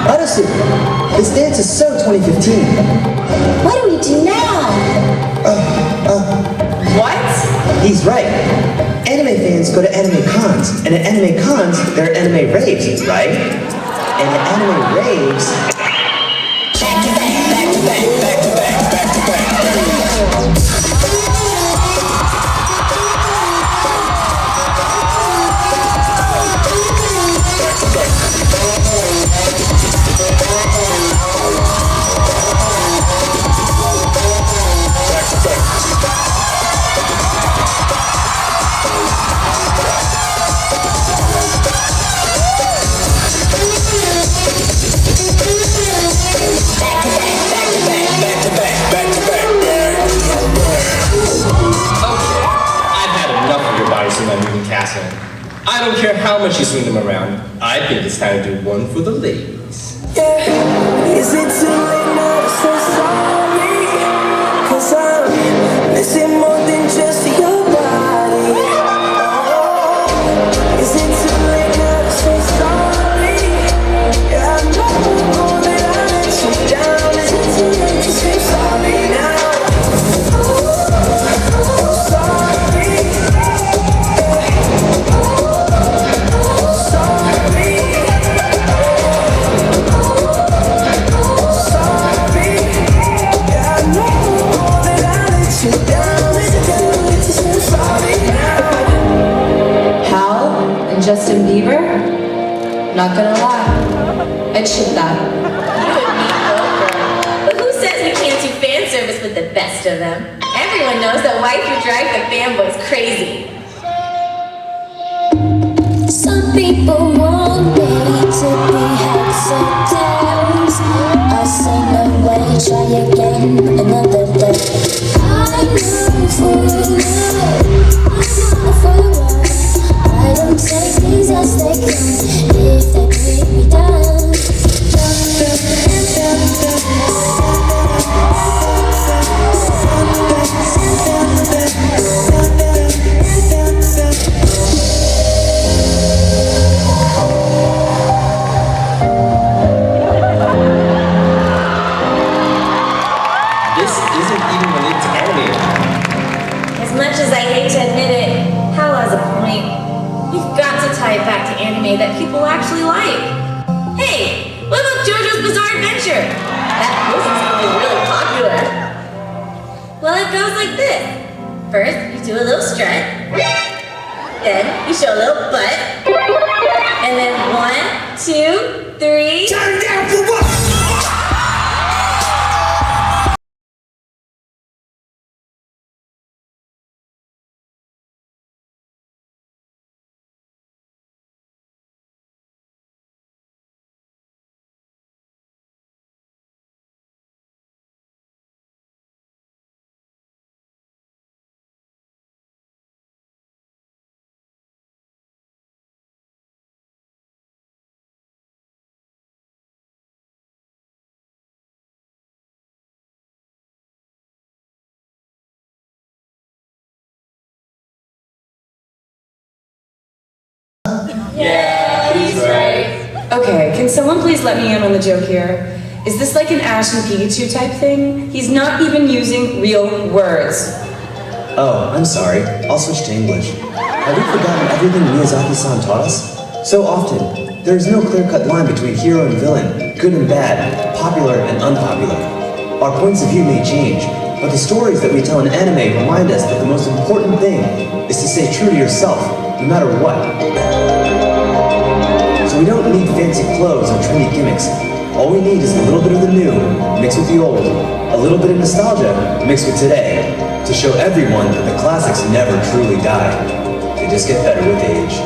Madison, this dance is so 2015. What do we do now? What? He's right. Anime fans go to anime cons, and at anime cons, there are anime raves, right? And at anime raves... Back to back, back to back, back to back, back to back. I don't care how much you swing them around. I think it's time to do one for the ladies. Yeah. Is it too late now to say sorry? 'Cause I'm missing more than just your body. Oh, is it too late now to say sorry? Yeah, I know that I let you down. Is it too late to say sorry now? I'm sorry. Justin Bieber? Not gonna lie, I'd ship that. You and me both, girl. But who says we can't do fan service with the best of them? Everyone knows that Wife Who Drive the fanboys crazy. Some people want me to be heads or tails. I say no way, try again another day. I know for you, I know for the world. I don't take things as they come if they bring me down. This isn't even related to anime. As much as I hate to admit it, Hal has a point. We've got to tie it back to anime that people actually like. Hey, what about JoJo's Bizarre Adventure? That music's really popular. Well, it goes like this. First, you do a little strut. Then, you show a little butt. And then 1, 2, 3... Turn down for what? Yeah, he's right. Okay, can someone please let me in on the joke here? Is this like an Ash and Pikachu type thing? He's not even using real words. Oh, I'm sorry. I'll switch to English. Have we forgotten everything Miyazaki-san taught us? So often, there is no clear-cut line between hero and villain, good and bad, popular and unpopular. Our points of view may change, but the stories that we tell in anime remind us that the most important thing is to stay true to yourself, no matter what. So we don't need fancy clothes or trendy gimmicks. All we need is a little bit of the new, mixed with the old, a little bit of nostalgia, mixed with today, to show everyone that the classics never truly die. They just get better with age.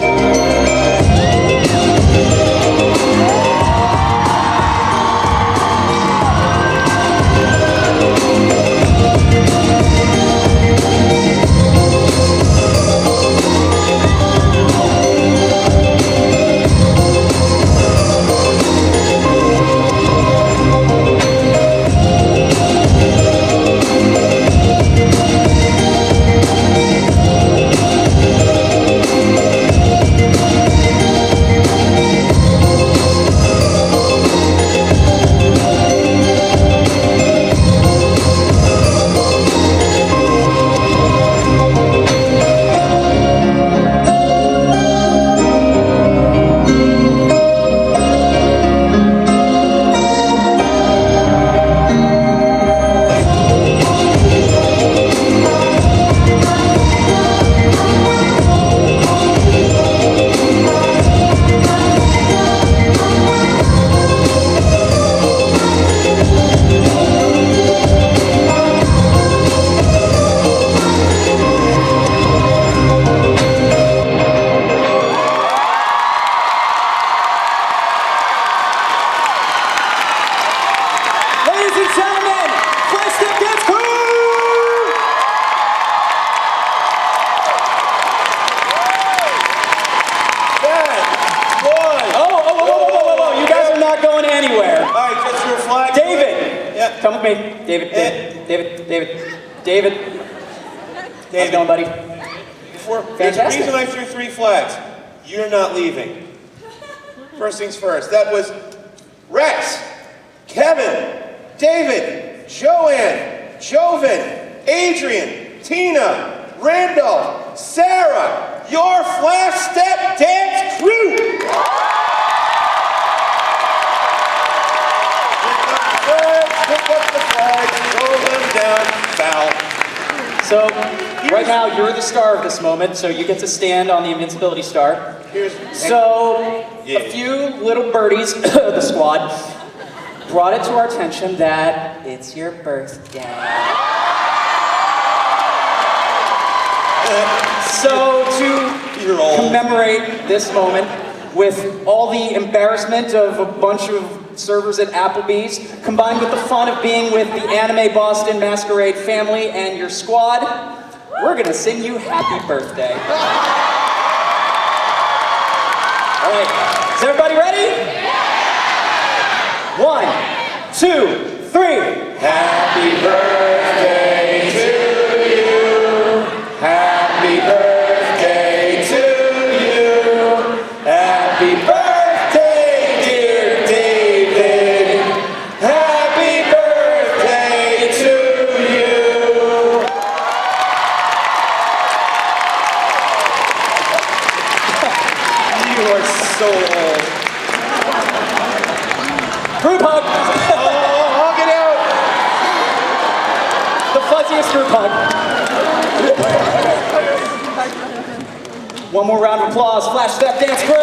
Come with me. David. How's it going, buddy? There's a reason I threw 3 flags. You're not leaving. First things first, that was Rex, Kevin, David, Joanne, Joven, Adrian, Tina, Randolph, Sarah, your Flash Step Dance crew! Pick up the flags, roll them down, foul. So, right now, you're the star of this moment, so you get to stand on the invincibility star. So, a few little birdies, the squad, brought it to our attention that it's your birthday. So, to commemorate this moment, with all the embarrassment of a bunch of servers at Applebee's, combined with the fun of being with the Anime Boston Masquerade family and your squad, we're gonna sing you happy birthday. All right, is everybody ready? 1, 2, 3. Happy birthday to you. Happy birthday to you. Happy birthday, dear David. Happy birthday to you. You are so old. Group hug. Hug it out. The fuzziest group hug. One more round of applause. Flash Step Dance crew.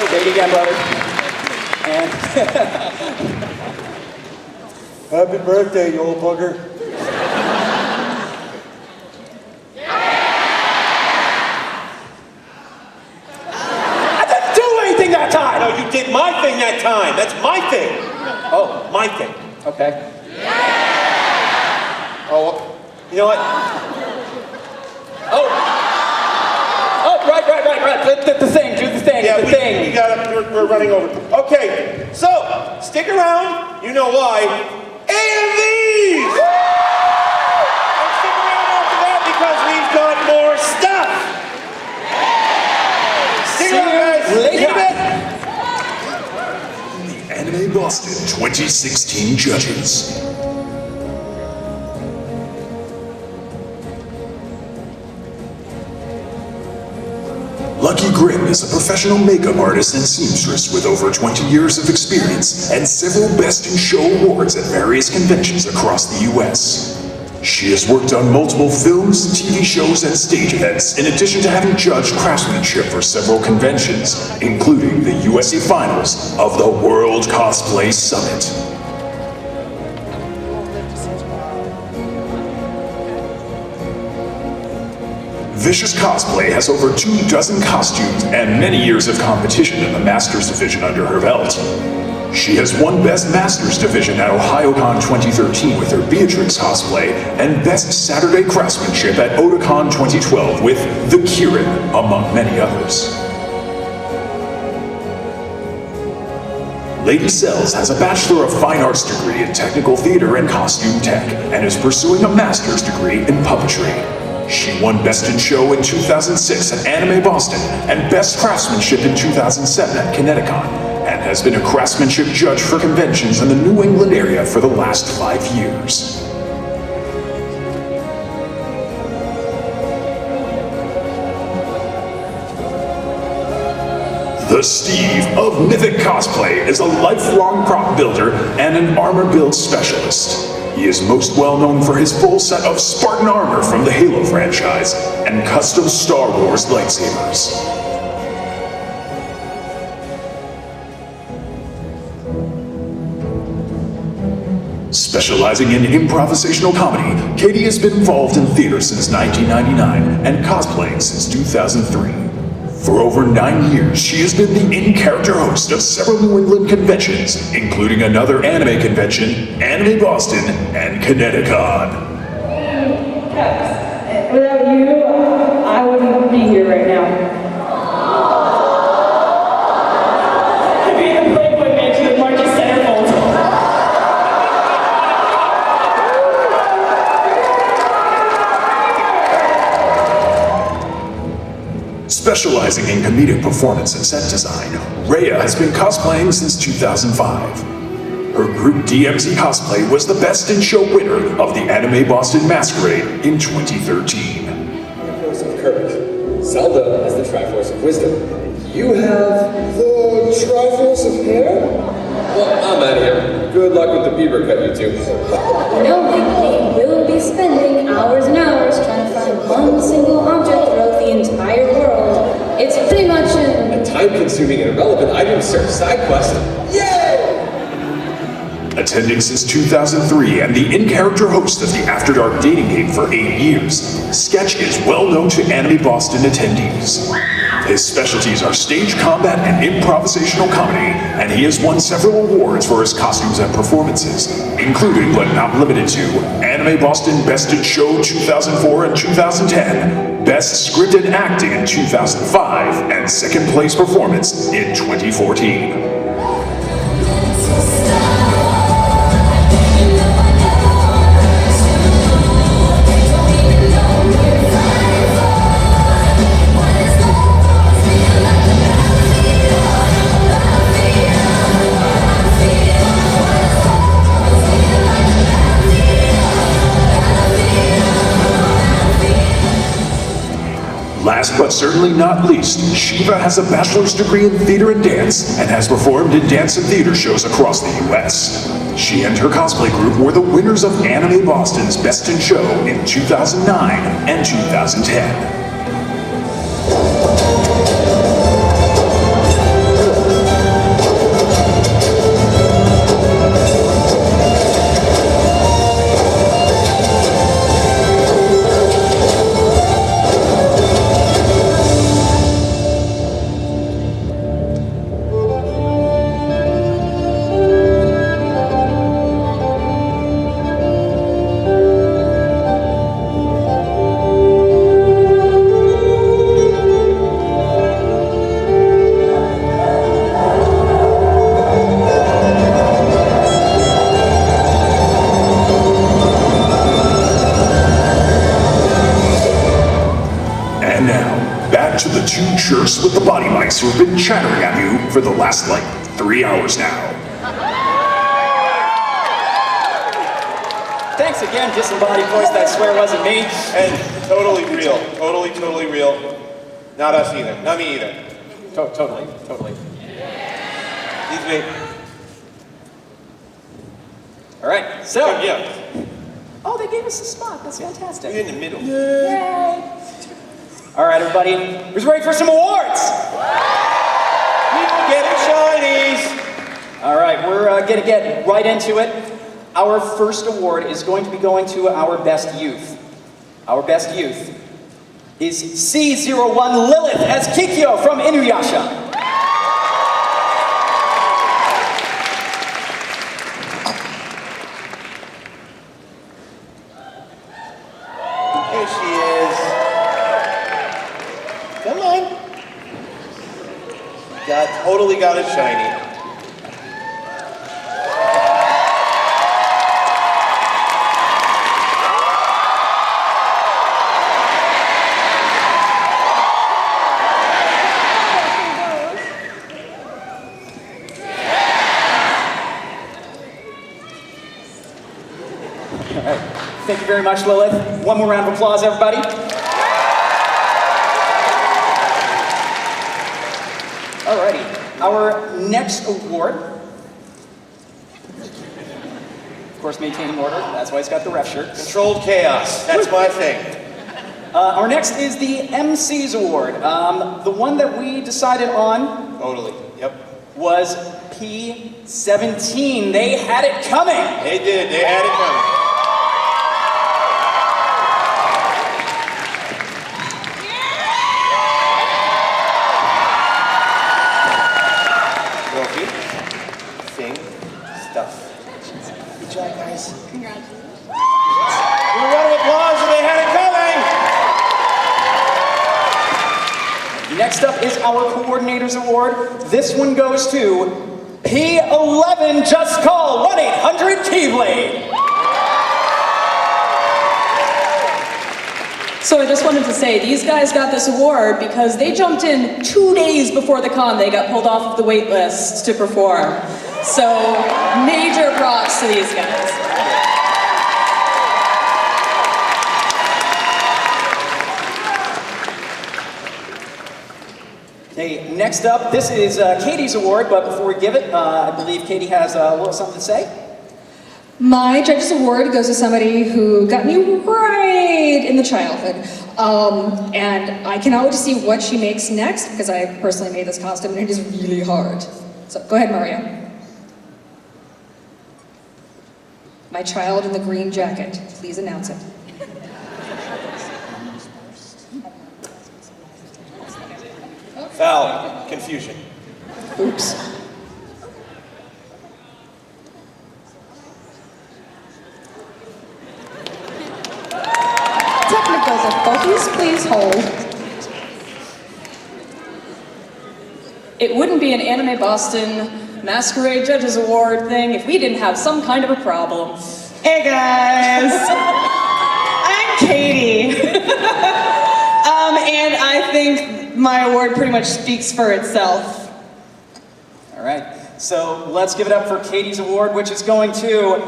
Great again, brother. And Happy birthday, you old bugger. I didn't do anything that time! No, you did my thing that time. That's my thing. Oh, my thing. Okay. Oh, you know what? Oh, right. The thing, do the thing, Yeah, the thing. we got it. We're running over. Okay, so stick around. You know why? AMVs! And stick around after that because we've got more stuff. See you guys. Anime Boston 2016 judges. Lucky Grimm is a professional makeup artist and seamstress with over 20 years of experience and several Best in Show awards at various conventions across the US. She has worked on multiple films, TV shows, and stage events, in addition to having judged craftsmanship for several conventions, including the USA Finals of the World Cosplay Summit. Vicious Cosplay has over 24 costumes and many years of competition in the Masters Division under her belt. She has won Best Masters Division at OhioCon 2013 with her Beatrix cosplay, and Best Saturday Craftsmanship at Otakon 2012 with The Kirin, among many others. Lady Sells has a Bachelor of Fine Arts degree in Technical Theater and Costume Tech, and is pursuing a Master's degree in Puppetry. She won Best in Show in 2006 at Anime Boston and Best Craftsmanship in 2007 at Kineticon, and has been a craftsmanship judge for conventions in the New England area for the last 5 years. The Steve of Mythic Cosplay is a lifelong prop builder and an armor build specialist. He is most well known for his full set of Spartan armor from the Halo franchise and custom Star Wars lightsabers. Specializing in improvisational comedy, Katie has been involved in theater since 1999 and cosplaying since 2003. For over 9 years, she has been the in-character host of several New England conventions, including another anime convention, Anime Boston, and Kineticon. Without you, I wouldn't be here right now. I mean, Specializing in comedic performance and set design, Rhea has been cosplaying since 2005. Her group DMZ Cosplay was the Best in Show winner of the Anime Boston Masquerade in 2013. Triforce of Courage. Zelda has the Triforce of Wisdom. You have the Triforce of Hair? Well, I'm out of here. Good luck with the beaver cut, you two. Knowingly, we'll be spending hours and hours trying to find one single object throughout the entire world. It's pretty much A time-consuming and irrelevant item search side quest. Yay! Attending since 2003 and the in-character host of the After Dark dating game for 8 years, Sketch is well known to Anime Boston attendees. His specialties are stage combat and improvisational comedy, and he has won several awards for his costumes and performances, including but not limited to Anime Boston Best in Show 2004 and 2010, Best Scripted Acting in 2005, and second place performance in 2014. Last but certainly not least, Shiva has a bachelor's degree in theater and dance and has performed in dance and theater shows across the US. She and her cosplay group were the winners of Anime Boston's Best in Show in 2009 and 2010. And now, back to the two jerks with the body mics who've been chattering at you for the last, 3 hours now. Thanks again, disembodied voice. That swear wasn't me. And totally real. Totally real. Not us either. Not me either. Totally. Excuse me. All right, so. Yeah. Oh, they gave us a spot. That's fantastic. You're in the middle. Yay. All right, everybody. Who's ready for some awards? People getting shinies. All right, we're going to get right into it. Our first award is going to be going to our best youth. Our best youth is C01 Lilith as Kikyo from Inuyasha. Here she is. Come on. Totally got a shiny. All right. Thank you very much, Lilith. One more round of applause, everybody. Alrighty. Our next award, of course, maintaining order. That's why it's got the ref shirt. Controlled chaos. That's my thing. Our next is the MC's award. The one that we decided on. Totally. Yep. Was P17. They had it coming. They did. They had it coming. Trophy. Thing. Stuff. Good job, guys. Congratulations. A round of applause, and they had it coming. Next up is our Coordinators Award. This one goes to P11. Just call 1-800-Keyblade. So I just wanted to say, these guys got this award because they jumped in 2 days before the con. They got pulled off of the wait list to perform. So major props to these guys. Okay, next up, this is Katie's award, but before we give it, I believe Katie has a little something to say. My Judge's Award goes to somebody who got me right in the childhood. And I cannot wait to see what she makes next because I personally made this costume and it is really hard. So go ahead, Mario. My child in the green jacket, please announce it. Foul. Confusion. Oops. Technical difficulties, please hold. It wouldn't be an Anime Boston Masquerade Judges Award thing if we didn't have some kind of a problem. Hey guys! I'm Katie. And I think my award pretty much speaks for itself. All right, so let's give it up for Katie's award, which is going to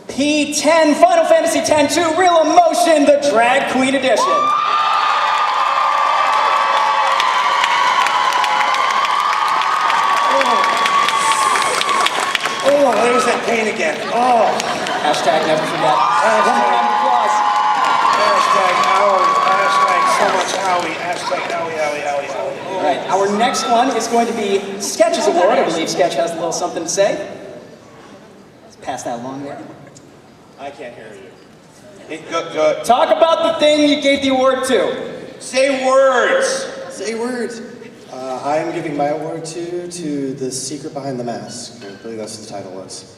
P10 Final Fantasy X-2 Real Emotion, the Drag Queen Edition. Oh, there's that pain again. Oh. Hashtag never forget. One more round of applause. Hashtag Howie. Hashtag so much Howie. Hashtag Howie. All right, our next one is going to be Sketch's award. I believe Sketch has a little something to say. Let's pass that along there. I can't hear you. Go. Talk about the thing you gave the award to. Say words. Say words. I am giving my award to The Secret Behind the Mask. I believe that's what the title was.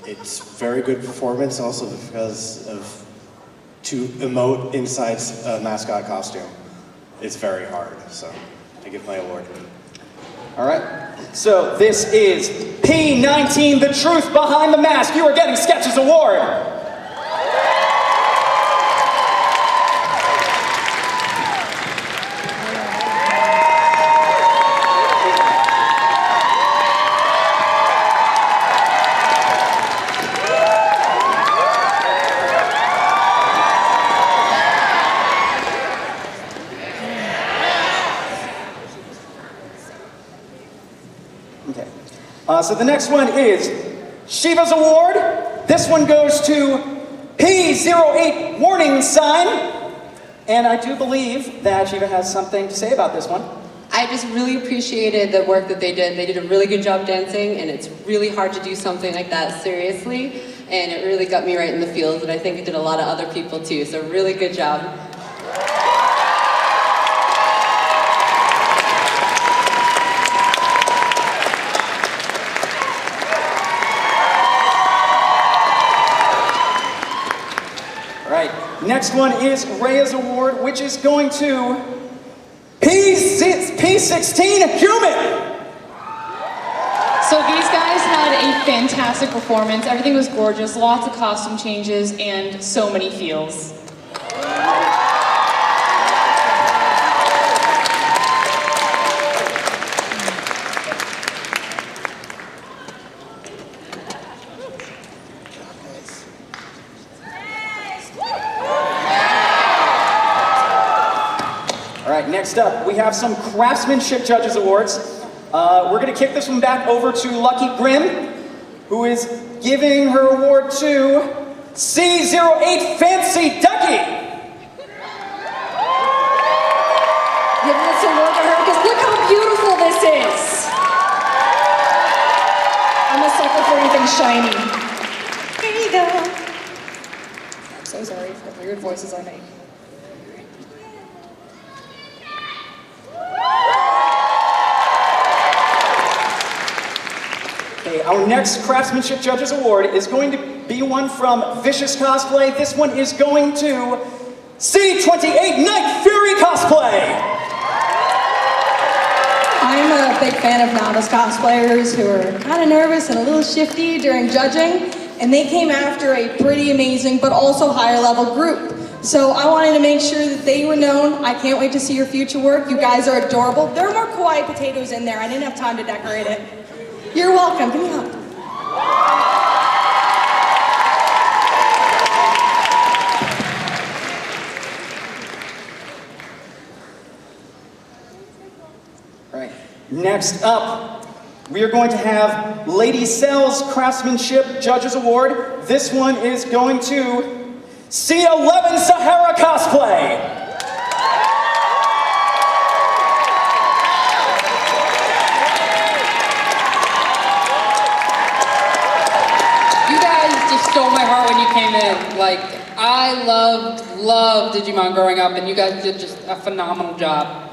It's very good performance also because of to emote inside a mascot costume. It's very hard, so I give my award. All right, so this is P19, The Truth Behind the Mask. You are getting Sketch's award. So the next one is Shiva's award. This one goes to P08 Warning Sign. And I do believe that Shiva has something to say about this one. I just really appreciated the work that they did. They did a really good job dancing, and it's really hard to do something like that seriously. And it really got me right in the feels, and I think it did a lot of other people too. So really good job. Next one is Rhea's award, which is going to P16 Human. So these guys had a fantastic performance. Everything was gorgeous, lots of costume changes, and so many feels. Next up, we have some Craftsmanship Judges Awards. We're going to kick this one back over to Lucky Grimm, who is giving her award to C08 Fancy Ducky. Giving this award to her because look how beautiful this is. I'm a sucker for anything shiny. Here you go. I'm so sorry for the weird voices I make. Our next Craftsmanship Judges Award is going to be one from Vicious Cosplay. This one is going to C28 Night Fury Cosplay. I'm a big fan of novice cosplayers who are kind of nervous and a little shifty during judging, and they came after a pretty amazing but also higher level group. So I wanted to make sure that they were known. I can't wait to see your future work. You guys are adorable. There are more kawaii potatoes in there. I didn't have time to decorate it. You're welcome. Give me a hug. Right. Next up, we are going to have Lady Cell's Craftsmanship Judges Award. This one is going to C11 Sahara Cosplay. You guys just stole my heart when you came in. Like, I loved Digimon growing up, and you guys did just a phenomenal job.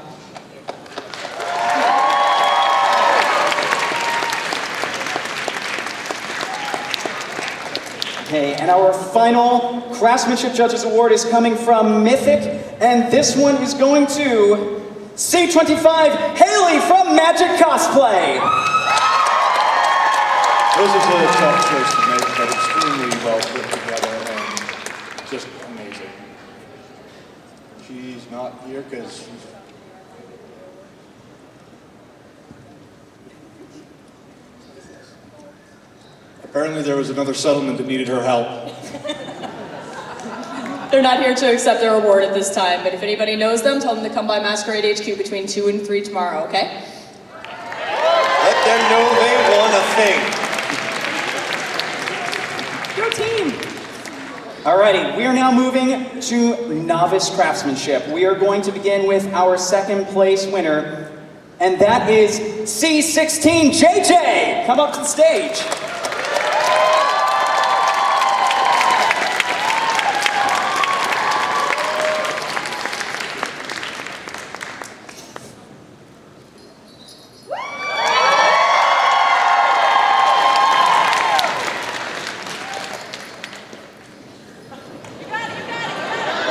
Okay, and our final Craftsmanship Judges Award is coming from Mythic, and this one is going to C25 Haley from Magic Cosplay. This is a tough choice to make, but extremely well put together and just amazing. She's not here because she's... Apparently there was another settlement that needed her help. They're not here to accept their award at this time, but if anybody knows them, tell them to come by Masquerade HQ between 2 and 3 tomorrow, okay? Let them know they won a thing. Your team. Alrighty, we are now moving to Novice Craftsmanship. We are going to begin with our second place winner, and that is C16 JJ. Come up to the stage.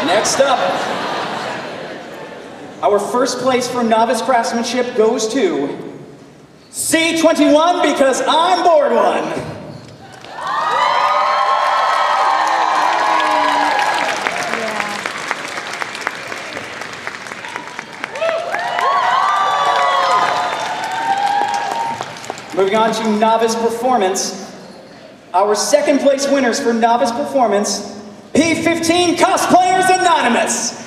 Next up, our first place for Novice Craftsmanship goes to C21 because I'm bored one. Moving on to Novice Performance, our second place winners for Novice Performance, P15 Cosplayers Anonymous.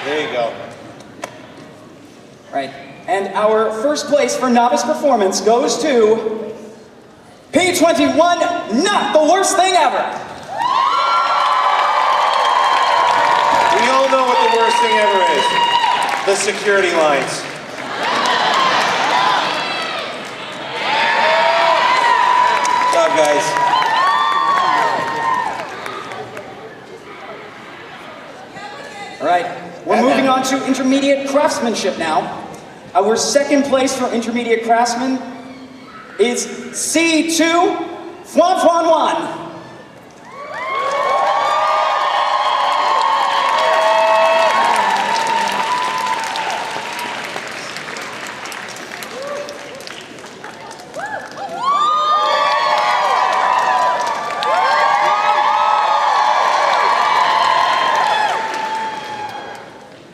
There you go. Right. And our first place for Novice Performance goes to P21, Not the Worst Thing Ever. We all know what the worst thing ever is. The security lines. Good job, guys. All right. We're moving on to Intermediate Craftsmanship now. Our second place for Intermediate Craftsman is C2 Fwan Fwan Wan.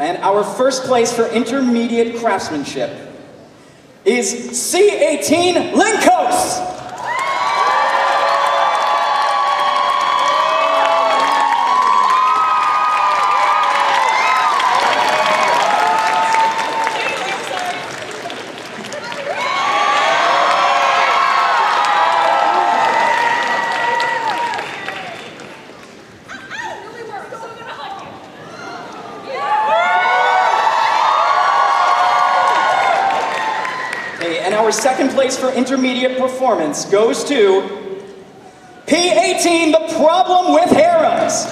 And our first place for Intermediate Craftsmanship is C18 Linkos. And our second place for Intermediate Performance goes to P18, The Problem with Harems.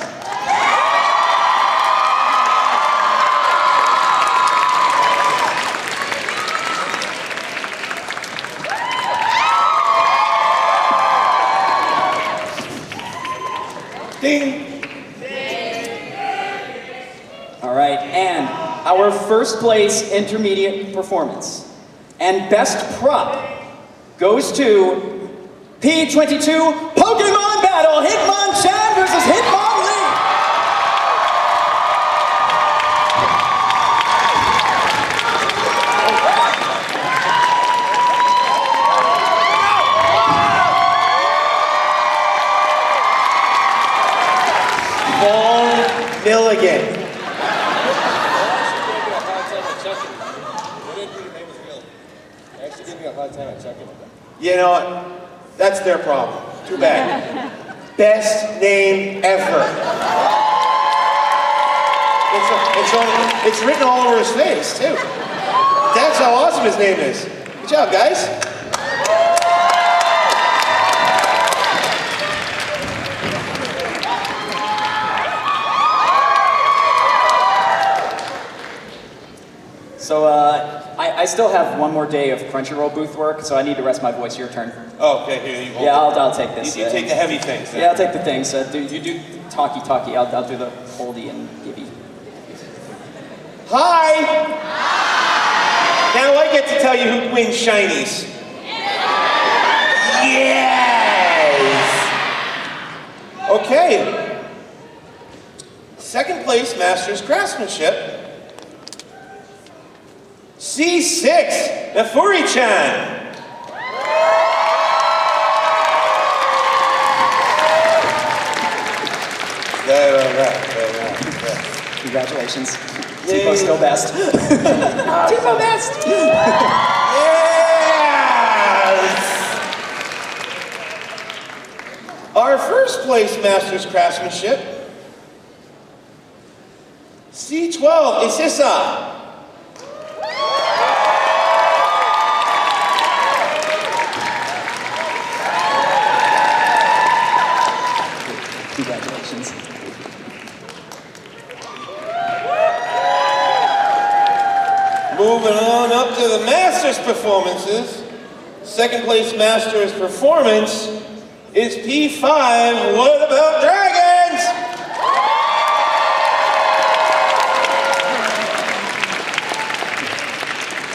All right, and our first place intermediate performance and best prop goes to P22 Pokemon Battle Hitmonchan versus Hitmonlee. Von Milligan. You know what? That's their problem. Too bad. Best name ever. It's written all over his face, too. That's how awesome his name is. Good job, guys. So, I still have one more day of Crunchyroll booth work, so I need to rest my voice. Your turn. Oh, okay, here you hold Yeah, it. I'll take this. You take the heavy things then. Yeah, I'll take the things. You do talkie. I'll do the holdy and gibby. Hi! Now I get to tell you who wins shinies. Yes! Okay. Second place, Masters Craftsmanship. C6, Nafuri-chan. Congratulations. Tifo's still best. Tifo best! Our first place Masters Craftsmanship, C12, Isisa. Congratulations. Moving on up to the Masters performances. Second place Masters performance is P5, What About Dragons?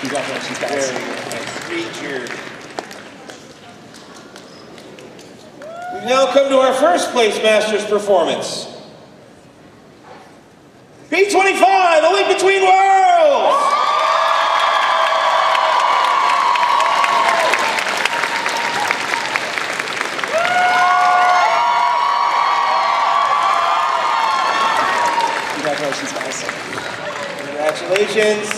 Congratulations, guys. Very nice. 3 cheers. We've now come to our first place Masters performance. P25, A Link Between Worlds! Congratulations, guys. Congratulations.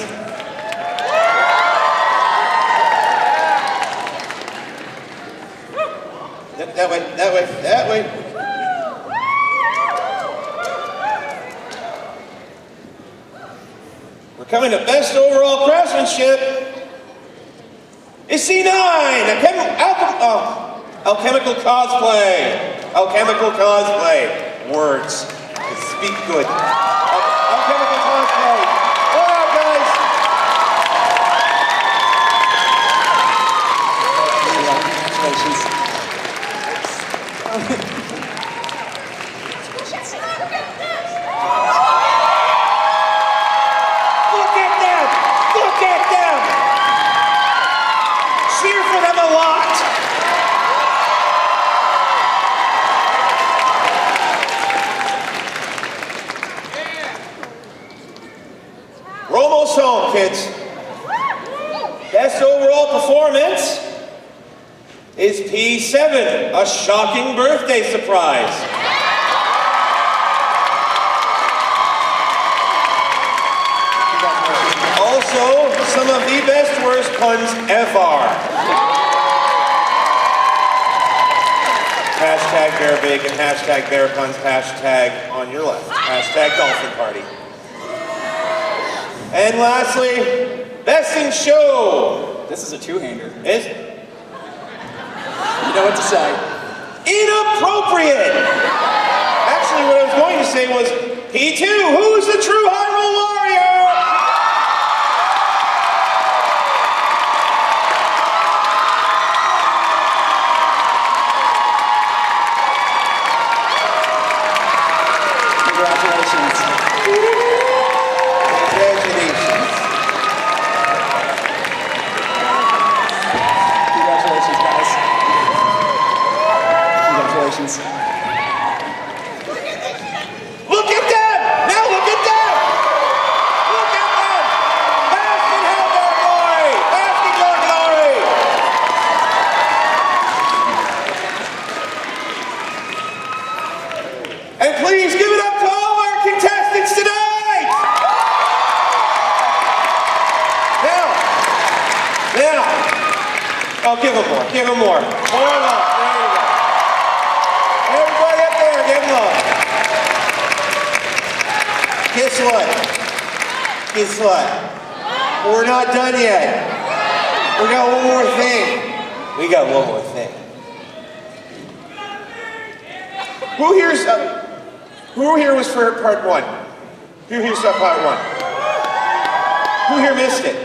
That way. We're coming to best overall craftsmanship. It's C9, Alchemical Cosplay. Alchemical Cosplay. Words. Speak good. Alchemical Cosplay. What up, guys? Congratulations. Look at them! Look at them! Cheer for them a lot! We're almost home, kids. Best overall performance is P7, a shocking birthday surprise. Also, some of the best worst puns ever. Hashtag bear bacon, hashtag bear puns, hashtag on your left, hashtag dolphin party. And lastly, best in show. This is a two-hander. Is You know what to say. inappropriate. Actually, what I was going to say was, P2, who's the true Hyrule Warrior? Congratulations. Oh, give him more. Give him more. More love. There you go. Everybody up there, give him love. Guess what? Guess what? We're not done yet. We got one more thing. We got one more thing. Who here was for part one? Who here saw part one? Who here missed it?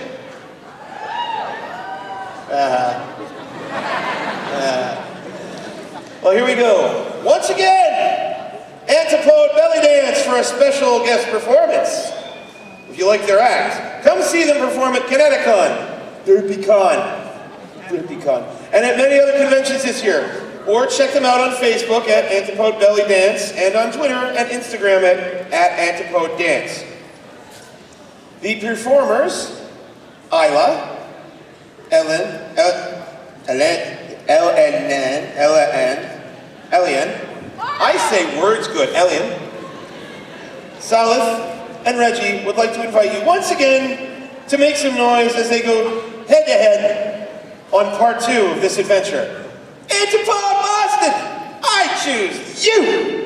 Well, here we go. Once again, Antipode Belly Dance for a special guest performance. If you like their act, come see them perform at Kineticon, Derpycon, and at many other conventions this year. Or check them out on Facebook at Antipode Belly Dance and on Twitter and Instagram at Antipode Dance. The performers, Isla, Elian, I say words good, Elian, Salif, and Reggie would like to invite you once again to make some noise as they go head-to-head on part 2 of this adventure. Antipode Boston, I choose you!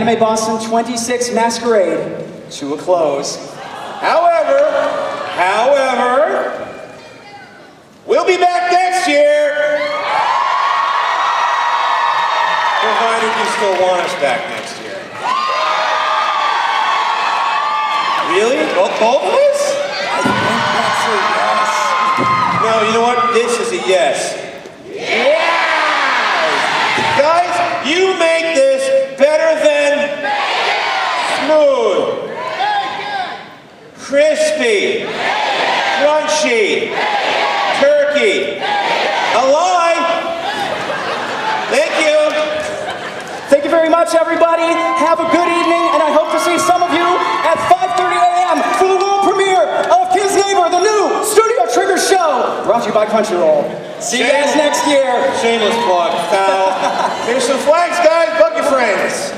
Anime Boston 26 Masquerade to a close. However, we'll be back next year. Provided you still want us back next year. Really? Both of us? I think that's a yes. No, you know what? This is a yes. Guys, you make this better than smooth, crispy, crunchy, turkey, alive. Thank you. Thank you very much, everybody. Have a good evening, and I hope to see some of you at 5:30 a.m. for the world premiere of Kids Neighbor, the new Studio Trigger show, brought to you by Crunchyroll. See you guys next year. Shameless plug, pal. Here's some flags, guys. Bug your friends.